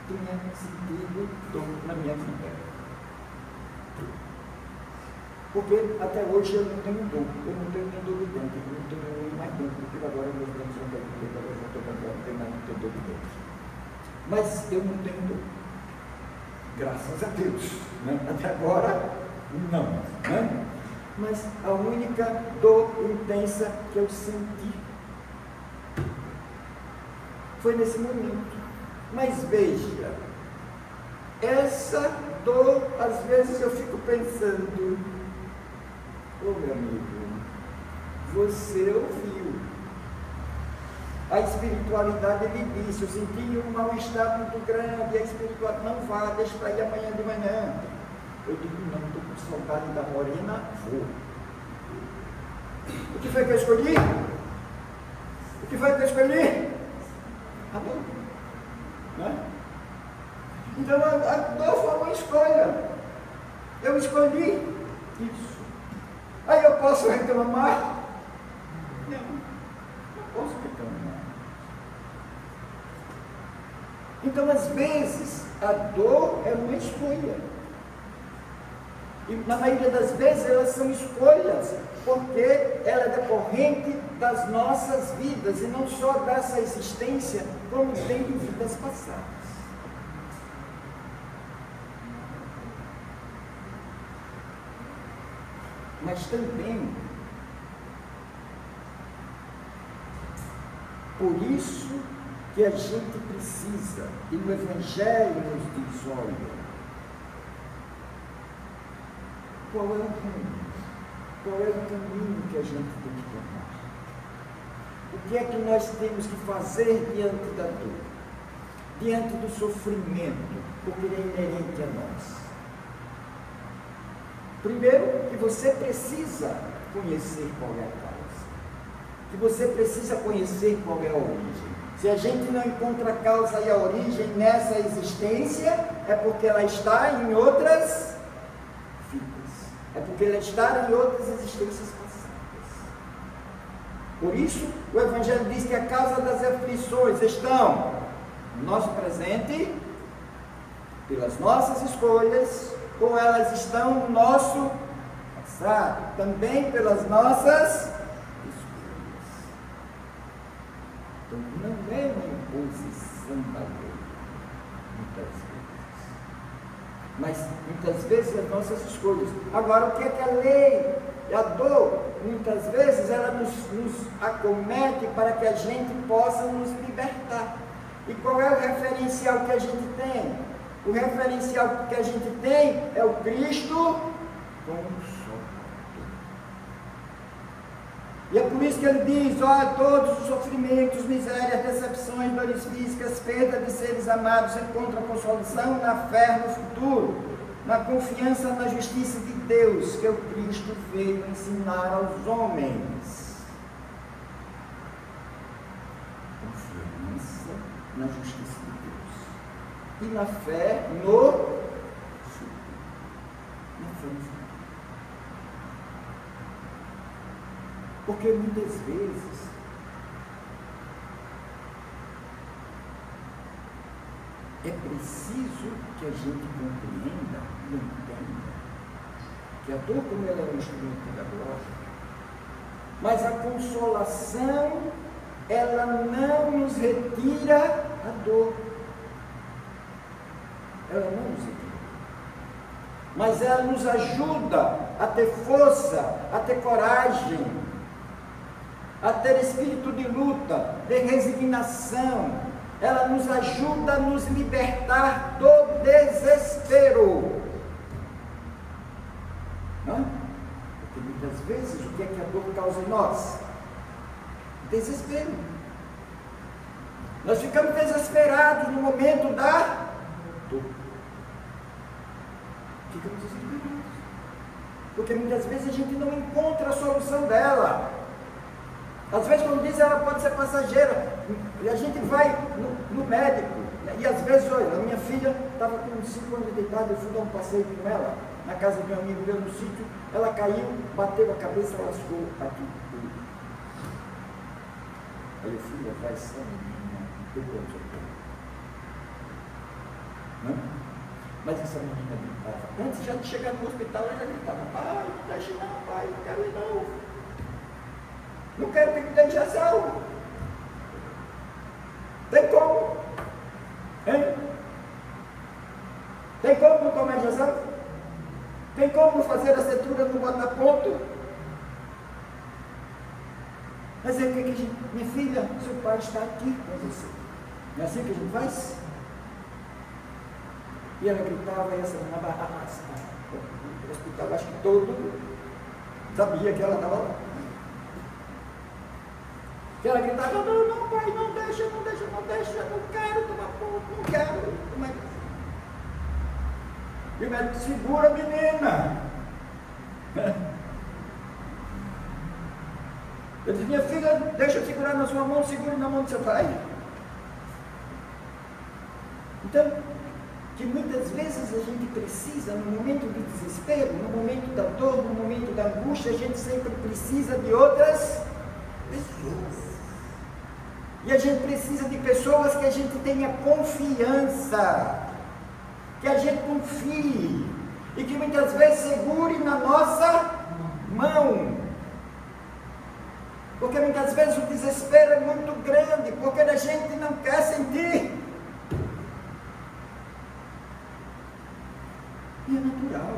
tinha sentido dor na minha vida. Porque até hoje eu não tenho dor, eu não tenho nem dor de dentro, eu não tenho nem mais dentro, porque agora meus dentes vão cair, porque agora eu já estou cantando, não tenho mais dor de dentro. Mas eu não tenho dor, graças a Deus, né? Até agora, não, né? Mas a única dor intensa que eu senti foi nesse momento. Mas veja, essa dor, às vezes eu fico pensando, meu amigo, você ouviu. A espiritualidade lhe disse, eu senti um mal-estar muito grande, a espiritualidade, não vá, deixa para ir amanhã de manhã. Eu digo, não, estou com saudade da morena, vou. O que foi que eu escolhi? O que foi que eu escolhi? A dor. Né? Então a dor foi uma escolha. Eu escolhi isso. Aí eu posso reclamar? Não posso reclamar. Então, às vezes, a dor é uma escolha. E na maioria das vezes elas são escolhas, porque ela é decorrente das nossas vidas, e não só dessa existência, como tem de vidas passadas. Mas também, por isso que a gente precisa, e o Evangelho nos diz, olha, qual é o rumo, qual é o caminho que a gente tem que tomar? O que é que nós temos que fazer diante da dor, diante do sofrimento, porque ele é inerente a nós? Primeiro, que você precisa conhecer qual é a causa, que você precisa conhecer qual é a origem. Se a gente não encontra a causa e a origem nessa existência, é porque ela está em outras vidas, é porque ela está em outras existências passadas. Por isso, o Evangelho diz que a causa das aflições estão no nosso presente, pelas nossas escolhas, ou elas estão no nosso passado, também pelas nossas escolhas. Então, não é uma imposição da lei, muitas vezes, mas muitas vezes as nossas escolhas. Agora, o que é que a lei, a dor, muitas vezes ela nos acomete para que a gente possa nos libertar. E qual é o referencial que a gente tem? O referencial que a gente tem é o Cristo Consolador. E é por isso que ele diz: olha, todos os sofrimentos, misérias, decepções, dores físicas, perda de seres amados encontram consolação na fé no futuro, na confiança na justiça de Deus, que o Cristo veio ensinar aos homens. Confiança na justiça de Deus e na fé no futuro. Na fé no futuro. Porque muitas vezes é preciso que a gente compreenda e entenda que a dor, como ela é um instrumento pedagógico, mas a consolação, ela não nos retira a dor. Ela não nos retira. Mas ela nos ajuda a ter força, a ter coragem, a ter espírito de luta, de resignação. Ela nos ajuda a nos libertar do desespero. Não? Porque muitas vezes o que é que a dor causa em nós? Desespero. Nós ficamos desesperados no momento da dor. Ficamos desesperados. Porque muitas vezes a gente não encontra a solução dela. Às vezes, como diz, ela pode ser passageira. E a gente vai no médico. E às vezes, olha, a minha filha estava com 5 anos de idade, eu fui dar um passeio com ela, na casa de um amigo meu no sítio. Ela caiu, bateu a cabeça, lascou aqui. Aí, filha, vai ser menina, tem quantos anos? Não? Mas essa menina gritava. Antes já de chegar no hospital, ela já gritava: pai, não deixe não, pai, não quero ir não. Não quero ter que dar injeção. Tem como? Hein? Tem como não tomar injeção? Tem como não fazer a cintura, não botar ponto? Mas é que a gente, minha filha, seu pai está aqui com você. Não é assim que a gente faz? E ela gritava, e essa menina, o hospital, acho que todo mundo sabia que ela estava lá. E ela gritava: não, pai, não deixa, não quero tomar ponto, não quero. E o médico: segura a menina. Eu disse: minha filha, deixa eu segurar na sua mão, segure na mão do seu pai. Então, que muitas vezes a gente precisa, no momento de desespero, no momento da dor, no momento da angústia, a gente sempre precisa de outras pessoas. E a gente precisa de pessoas que a gente tenha confiança, que a gente confie, e que muitas vezes segure na nossa mão. Porque muitas vezes o desespero é muito grande, porque a gente não quer sentir. E é natural.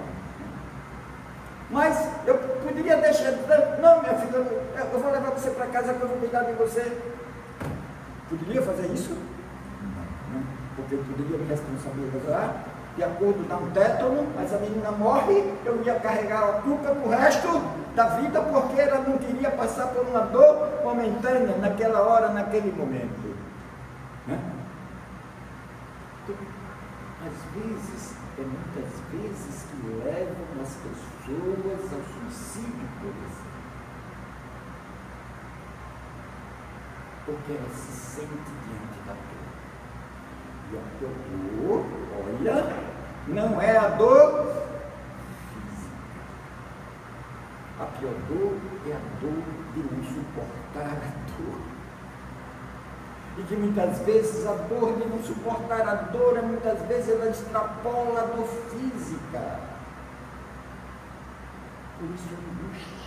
Mas eu poderia deixar, não, minha filha, eu vou levar você para casa que eu vou cuidar de você. Poderia fazer isso? Não. Porque eu poderia me responsabilizar de acordo com um tétano, mas a menina morre, eu ia carregar a culpa pro resto da vida, porque ela não queria passar por uma dor momentânea naquela hora, naquele momento. Né? Então, às vezes, muitas vezes que levam as pessoas ao suicídio, por exemplo. Porque ela se sente diante da dor. E a dor, olha, não é a dor física. A pior dor é a dor de não suportar a dor. E que muitas vezes a dor de não suportar a dor, muitas vezes ela extrapola a dor física. Por isso a angústia.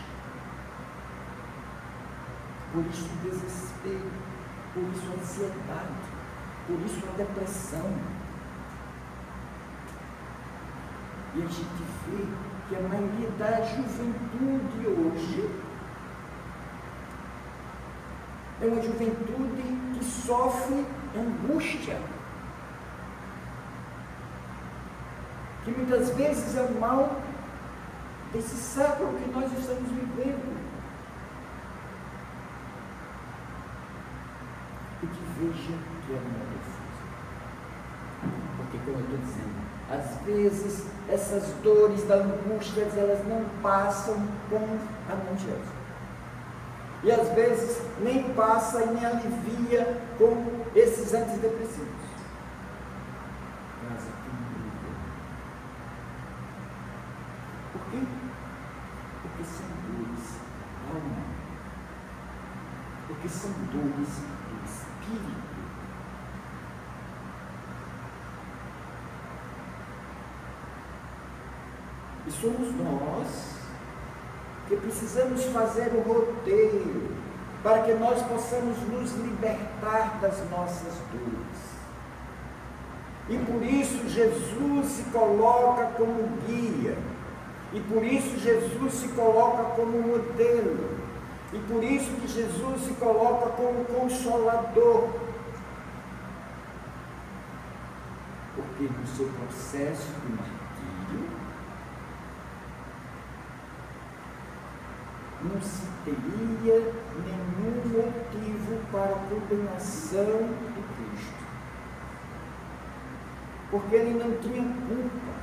Por isso o desespero, por isso a ansiedade, por isso a depressão. E a gente vê que a maioria da juventude hoje É uma juventude que sofre angústia, que muitas vezes é o mal desse século que nós estamos vivendo. E que veja que é uma defesa. Porque, como eu estou dizendo, às vezes essas dores da angústia, elas não passam com a analgésico. E às vezes nem passa e nem alivia com esses antidepressivos. Mas equilíbrio. Por quê? Porque são dores da alma. Porque são dores do espírito. E somos nós que precisamos fazer o roteiro para que nós possamos nos libertar das nossas dores. E por isso Jesus se coloca como guia. E por isso Jesus se coloca como modelo. E por isso que Jesus se coloca como consolador. Porque no seu processo de martírio, não se teria nenhum motivo para a condenação de Cristo. Porque ele não tinha culpa.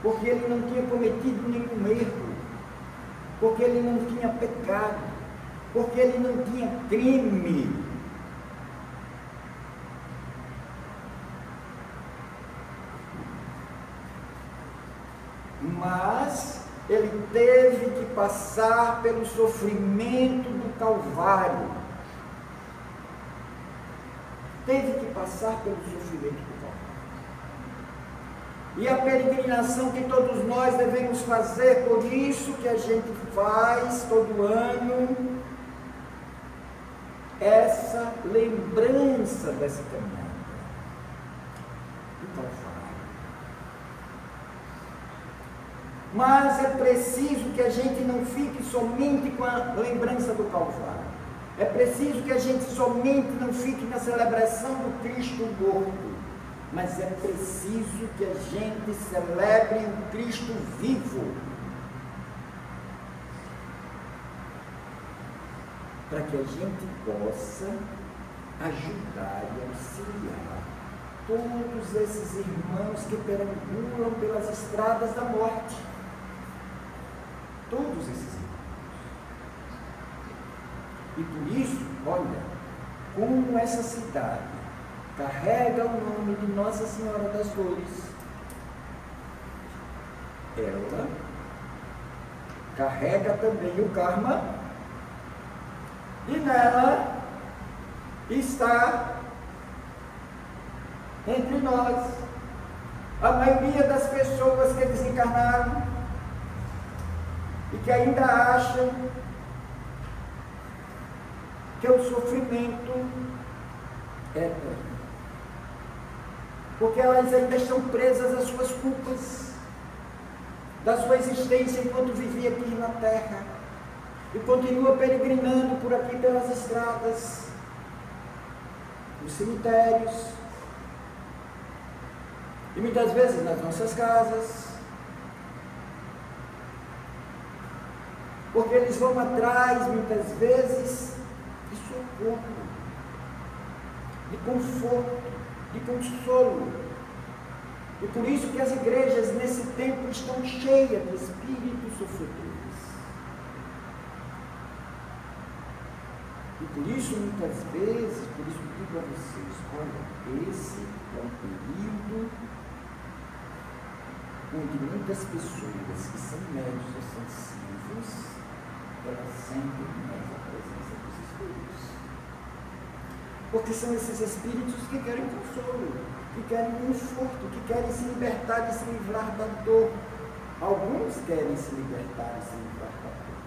Porque ele não tinha cometido nenhum erro. Porque ele não tinha pecado. Porque ele não tinha crime. Mas ele teve que passar pelo sofrimento do Calvário. Teve que passar pelo sofrimento do Calvário. E a peregrinação que todos nós devemos fazer, por isso que a gente faz todo ano, essa lembrança dessa caminhada do Calvário. Mas é preciso que a gente não fique somente com a lembrança do Calvário. É preciso que a gente somente não fique na celebração do Cristo morto. Mas é preciso que a gente celebre o Cristo vivo. Para que a gente possa ajudar e auxiliar todos esses irmãos que perambulam pelas estradas da morte. Todos esses irmãos. E por isso, olha, como essa cidade carrega o nome de Nossa Senhora das Dores, ela carrega também o karma, e nela está entre nós a maioria das pessoas que desencarnaram e que ainda acham que o sofrimento é eterno. Porque elas ainda estão presas às suas culpas, da sua existência enquanto vivia aqui na terra, e continua peregrinando por aqui pelas estradas, nos cemitérios, e muitas vezes nas nossas casas, porque eles vão atrás, muitas vezes, de socorro, de conforto, de consolo. E por isso que as igrejas nesse tempo estão cheias de espíritos sofredores. E por isso, muitas vezes, por isso eu digo a vocês, olha, esse é um período onde muitas pessoas que são médios ou sensíveis, elas sentem mais a presença dos espíritos. Porque são esses espíritos que querem consolo, que querem conforto, que querem se libertar e se livrar da dor. Alguns querem se libertar e se livrar da dor.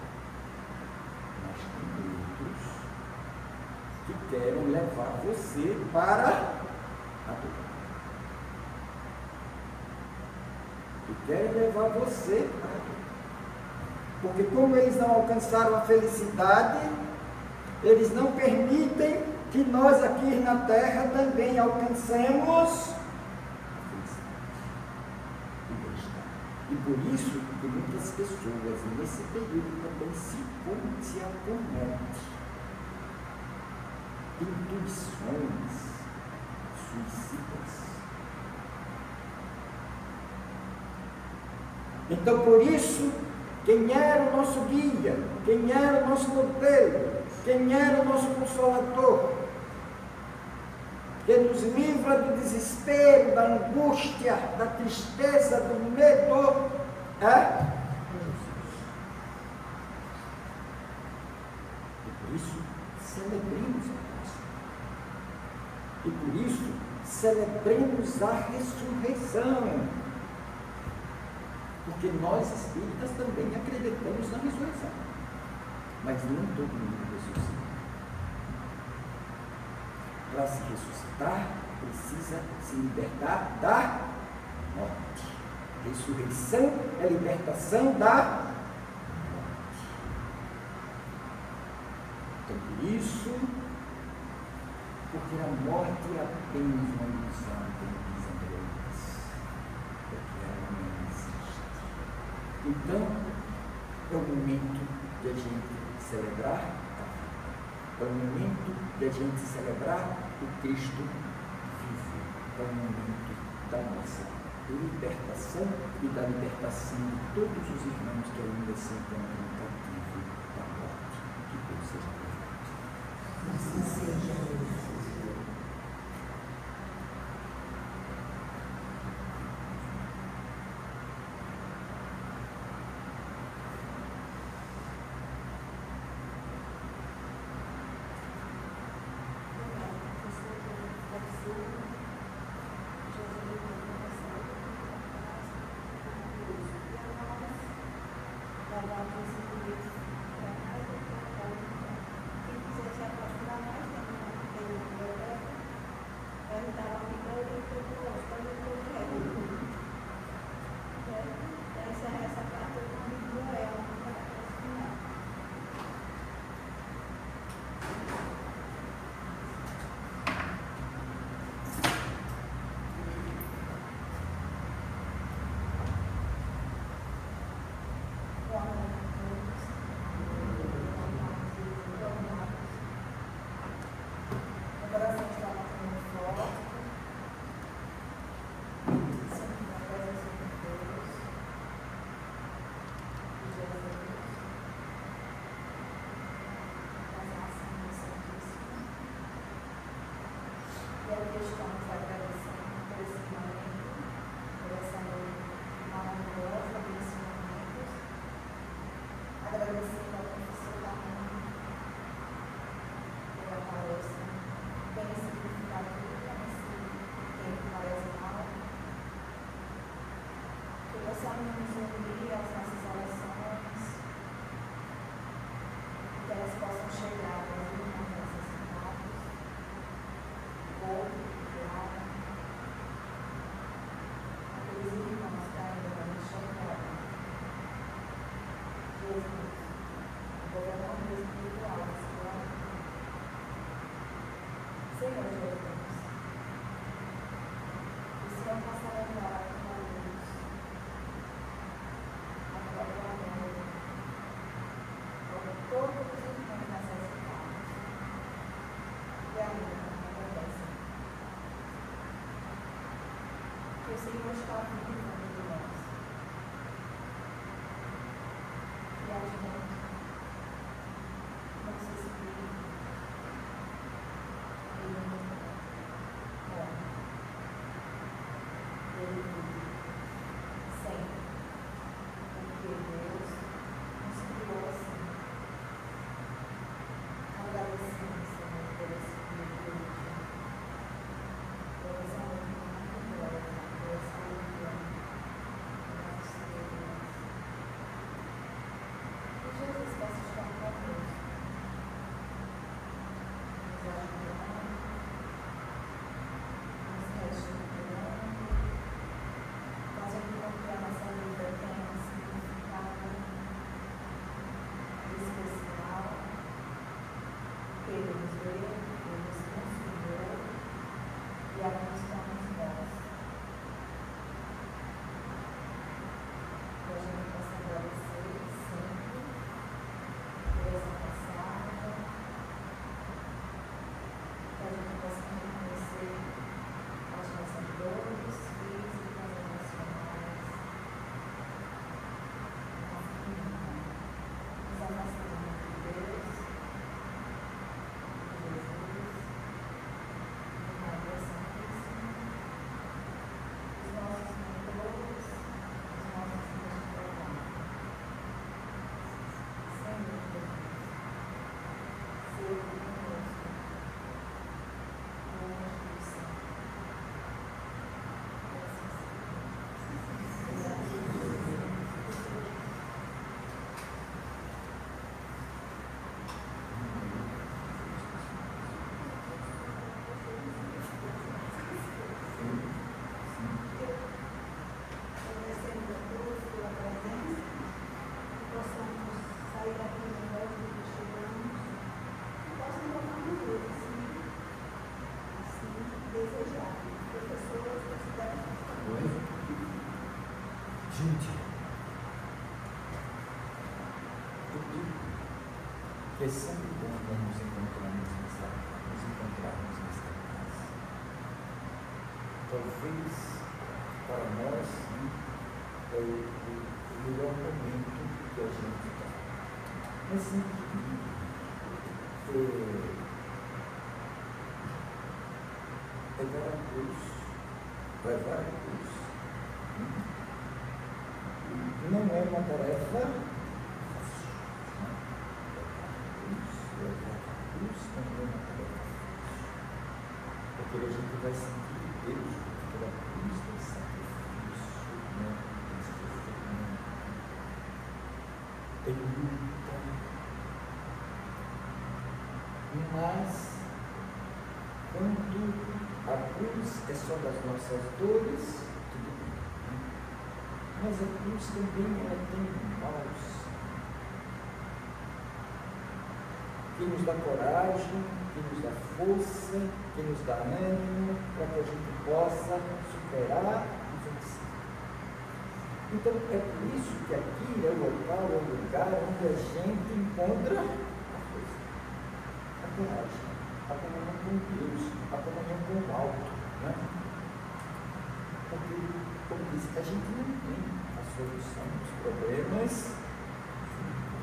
Mas tem outros que querem levar você para a dor. Que querem levar você para a dor. Porque como eles não alcançaram a felicidade, eles não permitem que nós aqui na Terra também alcancemos a felicidade e bem-estar. E por isso que muitas pessoas nesse período também se acometem de intuições suicidas. Então, por isso, quem era o nosso guia, quem era o nosso modelo, quem era o nosso consolador, que nos livra do desespero, da angústia, da tristeza, do medo, é Jesus. E por isso, celebremos a Páscoa. E por isso, celebremos a ressurreição. Porque nós espíritas também acreditamos na ressurreição. Mas não todo mundo ressuscita. Para se ressuscitar, precisa se libertar da morte. Ressurreição é libertação da morte. Então, por isso, porque a morte é apenas uma ilusão, como diz André Luiz. Porque ela não existe. Então, é o momento de a gente celebrar a vida. É o momento de a gente celebrar o Cristo vivo. É o momento da nossa libertação e da libertação de todos os irmãos que ainda se encontram cativos da morte. Que Deus seja louvado. Assim seja. Estamos agradecendo por esse momento, por essa noite maravilhosa, desses momentos. Agradecendo ao professor Carmen pela palestra, bem significativa nesse tempo quaresmal. Que possamos nos unir às nossas orações, que elas possam chegar aos irmãos necessitados. Aqueles irmãos que ainda não enxergaram Jesus, o governador espiritual desse planeta. Senhor Jesus, o Senhor possa levar a tua luz, a tua glória, a todos os irmãos necessitados e ainda não agradecem. Que o Senhor está vivo entre nós. E a gente não se espírito. Ele não morre. Ele vive sempre. Porque Deus nos criou assim. Agradecemos, Senhor, por esse dia de hoje. Por essa honra maravilhosa. Ele nos consolou e a nós estamos bons. Que a gente possa agradecer sempre por essa passagem, que a gente possa reconhecer as nossas dores físicas, emocionais, nos afastamos de Deus, de Jesus, de Maria Santíssima, os nossos mentores, os nossos mestradados. Senhor Jesus, seja conosco, no Espírito Santo. Agradecemos a todos pela presença, que possamos sair daqui melhor do que chegamos, que possam voltar no Deus, assim desejar. Professores, considerações. Gente, eu digo que é sempre bom nós nos encontrarmos nesta casa. Talvez para nós é o melhor momento que a gente está. Mas sempre levar a cruz. Não é uma tarefa fácil. Levar a cruz não é uma tarefa fácil. Porque a gente vai sentir Deus pela cruz tem sacrifício, tem sofrimento, tem luta. Mas, quando a cruz é só das nossas dores, tudo bem. Mas a cruz também ela tem maus que nos dá coragem, que nos dá força, que nos dá ânimo para que a gente possa superar e vencer. Então é por isso que aqui é o local, é o lugar onde a gente encontra a força, a coragem, a comunhão com Deus, a comunhão com o alto, né? Porque, como disse, a gente não tem a solução dos problemas.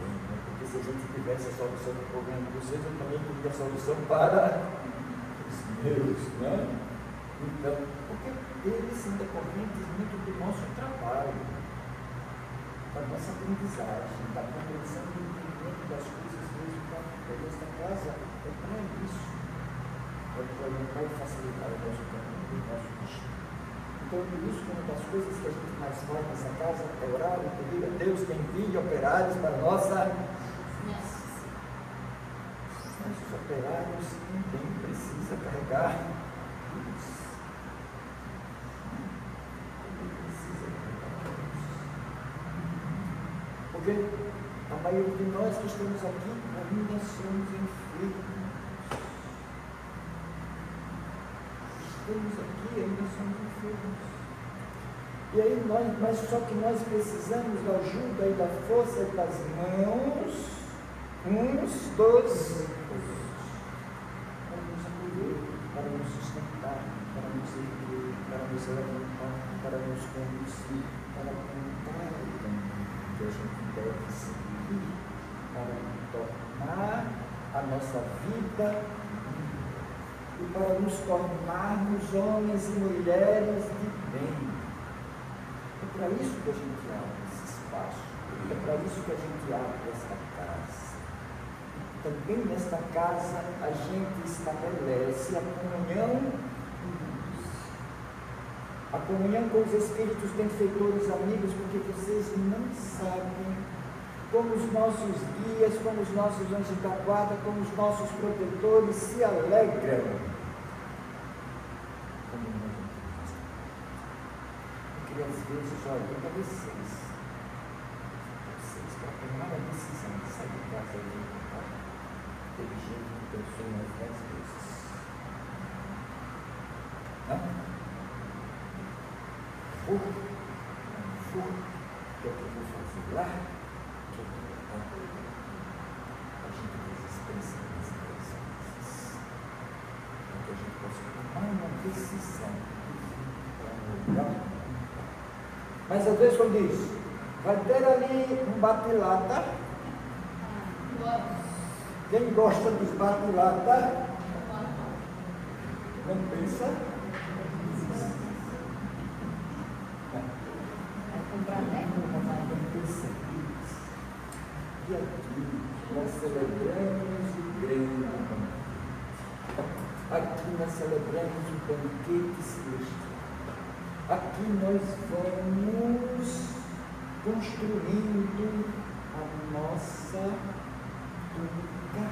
Porque se a gente tivesse a solução do problema dos seus, eu também teria a solução para os meus, né? Então, porque eles são decorrentes muito do nosso trabalho, da nossa aprendizagem, da compreensão e entendimento das coisas mesmo da vida. Esta casa é para isso, é para orientar e facilitar o nosso caminho, o nosso destino. Então, por isso, uma das coisas que a gente mais faz nessa casa é orar e pedir a Deus que envie operários para a nossa. Mas os operários também precisam carregar cruz. Também precisa carregar cruz. Porque a maioria de nós que estamos aqui ainda somos enfermos. Estamos aqui ainda somos enfermos. E aí mas só que nós precisamos da ajuda e da força das mãos uns dos outros para nos acolher, para nos sustentar, para nos erguer, para nos levantar, para nos conduzir, para contar o caminho que a gente deve seguir, para tornar a nossa vida e para nos tornarmos homens e mulheres de bem. É para isso que a gente abre esse espaço, é para isso que a gente abre esta casa. Também nesta casa a gente estabelece a comunhão com Deus. A comunhão com os Espíritos benfeitores amigos, porque vocês não sabem como os nossos guias, como os nossos anjos da guarda, como os nossos protetores se alegram. Eu queria às vezes olhar para vocês para tomar a decisão de sair de casa e de teve gente pensou mais 10 vezes. Não? O que é que eu vou fazer lá? O que é que eu vou fazer? A gente precisa pensar nessa coisa. Para que a gente possa tomar uma decisão para um lugar. Mas às vezes quando diz, vai ter ali um bate-lata. Quem gosta dos bate-lata? Não pensa? Vai comprar até roupa, vai. Não pensa nisso. E aqui nós celebramos o grande banquete. Aqui nós celebramos o banquete celestial. Aqui nós vamos construindo a nossa túnica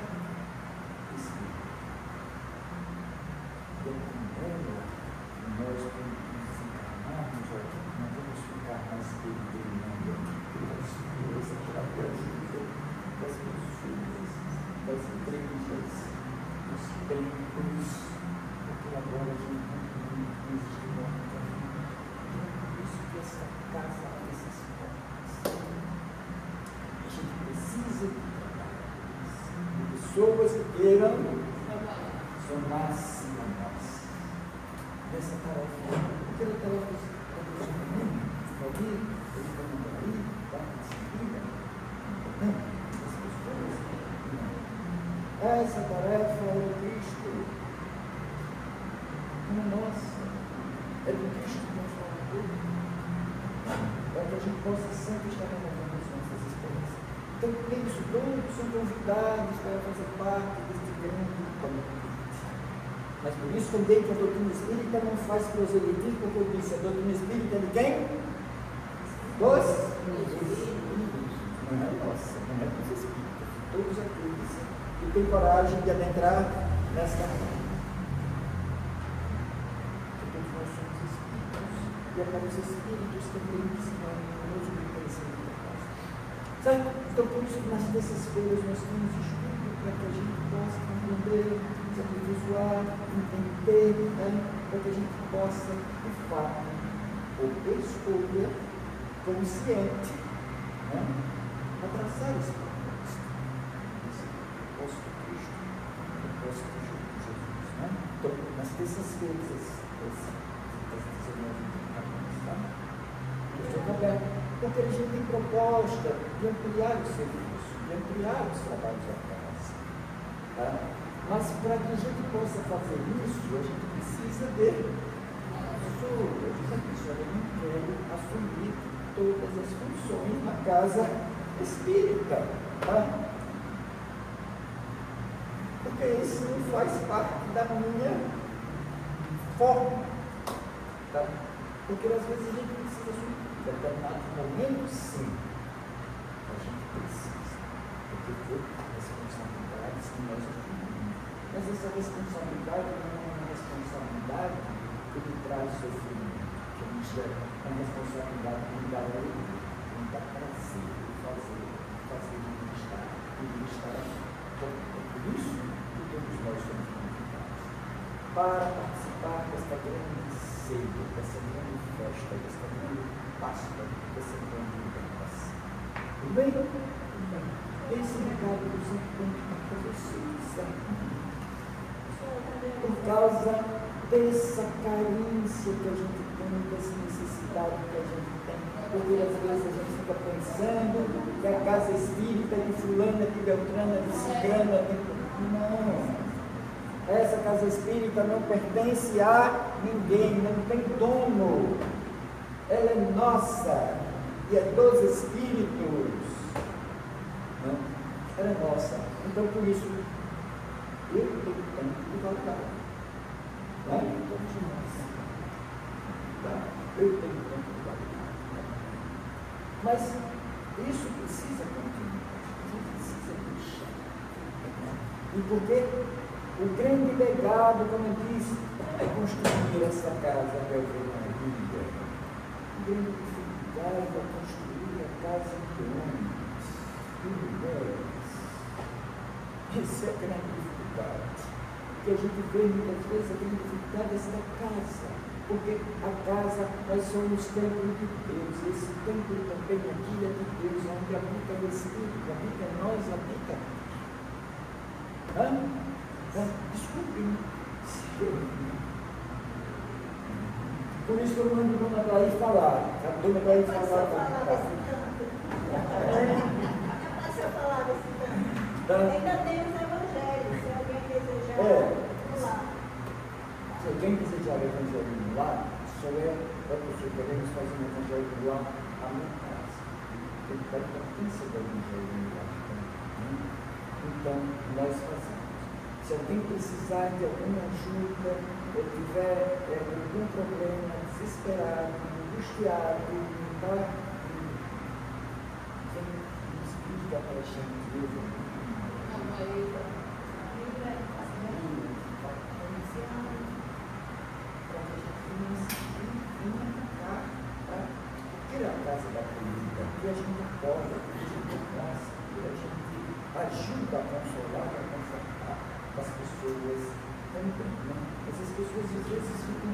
espiritual. E é com ela que nós vamos encarnarmos aqui, não vamos ficar mais peregrinando pelas ruas, através das pessoas, das igrejas, dos templos, porque agora a gente não tem existe uma essa casa, essas portas. A gente precisa de pessoas que queiram somar-se a nós. Essa tarefa, aquela tarefa que está ali, ele está mandando aí, está na seguida. Não, as pessoas não. Essa tarefa é do Cristo. Não é nossa. É do Cristo que nós falamos. Para que a gente possa sempre estar renovando as nossas experiências. Então, isso, todos são convidados para fazer parte deste grande banquete. Mas por isso também que a doutrina espírita não faz proselitismo, porque eu disse, a doutrina espírita é de quem? Dos espíritos. Não é nossa, não é dos espíritos. Todos aqueles que têm coragem de adentrar nesta vida. Todos nós somos espíritos. E é para os espíritos também que se vão nos obedecer de propósito. Certo? Então, por isso que nas terças-feiras nós temos estudo para que a gente possa compreender, se aperfeiçoar, entender, né? Para que a gente possa, de fato, ou escolha consciente, né? Abraçar esse propósito. Esse propósito de Cristo, o propósito de Jesus. Né? Então, nas terças-feiras, porque a gente tem proposta de ampliar o serviço, de ampliar os trabalhos da casa. Tá? Mas para que a gente possa fazer isso, a gente precisa de pessoas. A pessoa não quer assumir todas as funções na casa espírita. Tá? Porque isso não faz parte da minha forma. Tá? Porque às vezes a gente precisa assumir determinados momentos, sim. A gente precisa. Porque foi responsabilidades que nós assumimos. Mas essa responsabilidade não é uma responsabilidade que me traz sofrimento. Que me gera uma responsabilidade que me dá alegria, que me dá prazer de fazer estar aqui. Então, é por isso que todos nós somos convidados para participar desta grande ceia, dessa grande festa, desta grande Páscoa, dessa grande libertação. Tudo bem? Tudo bem. Esse recado que eu sempre tenho para vocês, certo? Por causa dessa carência que a gente tem, dessa necessidade que a gente tem, porque às vezes a gente fica pensando que a casa espírita é de fulana, de beltrana, de cicrana, não. Essa casa espírita não pertence a ninguém, não tem dono. Ela é nossa e é dos espíritos. Não? Ela é nossa. Então, por isso, eu tenho tempo de voltar. Tá? Eu tenho tempo de voltar. Mas isso precisa continuar. Precisa deixar. E porque o grande legado, como eu disse, é construir essa casa, meu Maria. O grande dificuldade é construir a casa de homens, de mulheres. Essa é a grande dificuldade. lugar. Porque a gente vê muitas vezes a dificuldade desta casa. Porque a casa, nós somos templo de Deus. E esse templo também aqui é de Deus, onde habita o Espírito, habita em nós, habita. Desculpem. Por isso que eu mando a dona Daí falar. A dona Daí Pode falar. só falar desse canto. Pode só falar desse canto. Ainda temos evangelho, se alguém desejar, vamos lá. Se alguém desejar o evangelho lá, sou eu, professor, queremos fazer um evangelho lá à minha casa. Tem que dar importância do evangelho lá. Então, nós fazemos. Se alguém precisar de alguma ajuda, ou tiver algum problema, desesperado, angustiado, tá? Vem nos pedir da paixão de Deus. Aqui é a casa da política, aqui a gente apoia, aqui a gente abraça, aqui a gente ajuda a consolar, a confortar as pessoas também, né? Essas pessoas às vezes ficam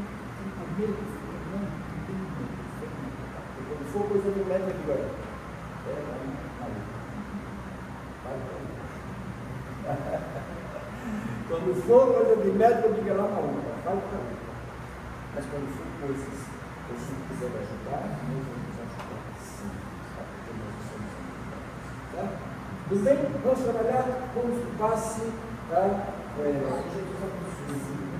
com medo, ficam não tem medo. Quando for coisa do médico, eu digo, quando for coisa de médico, eu digo, lá maluca, vai para lá. Mas quando for coisas que a gente quiser ajudar, nós vamos ajudar sim, tá? Porque nós somos amigos, tá? Tudo bem? Vamos trabalhar com o passe, tá? Jesus abençoe.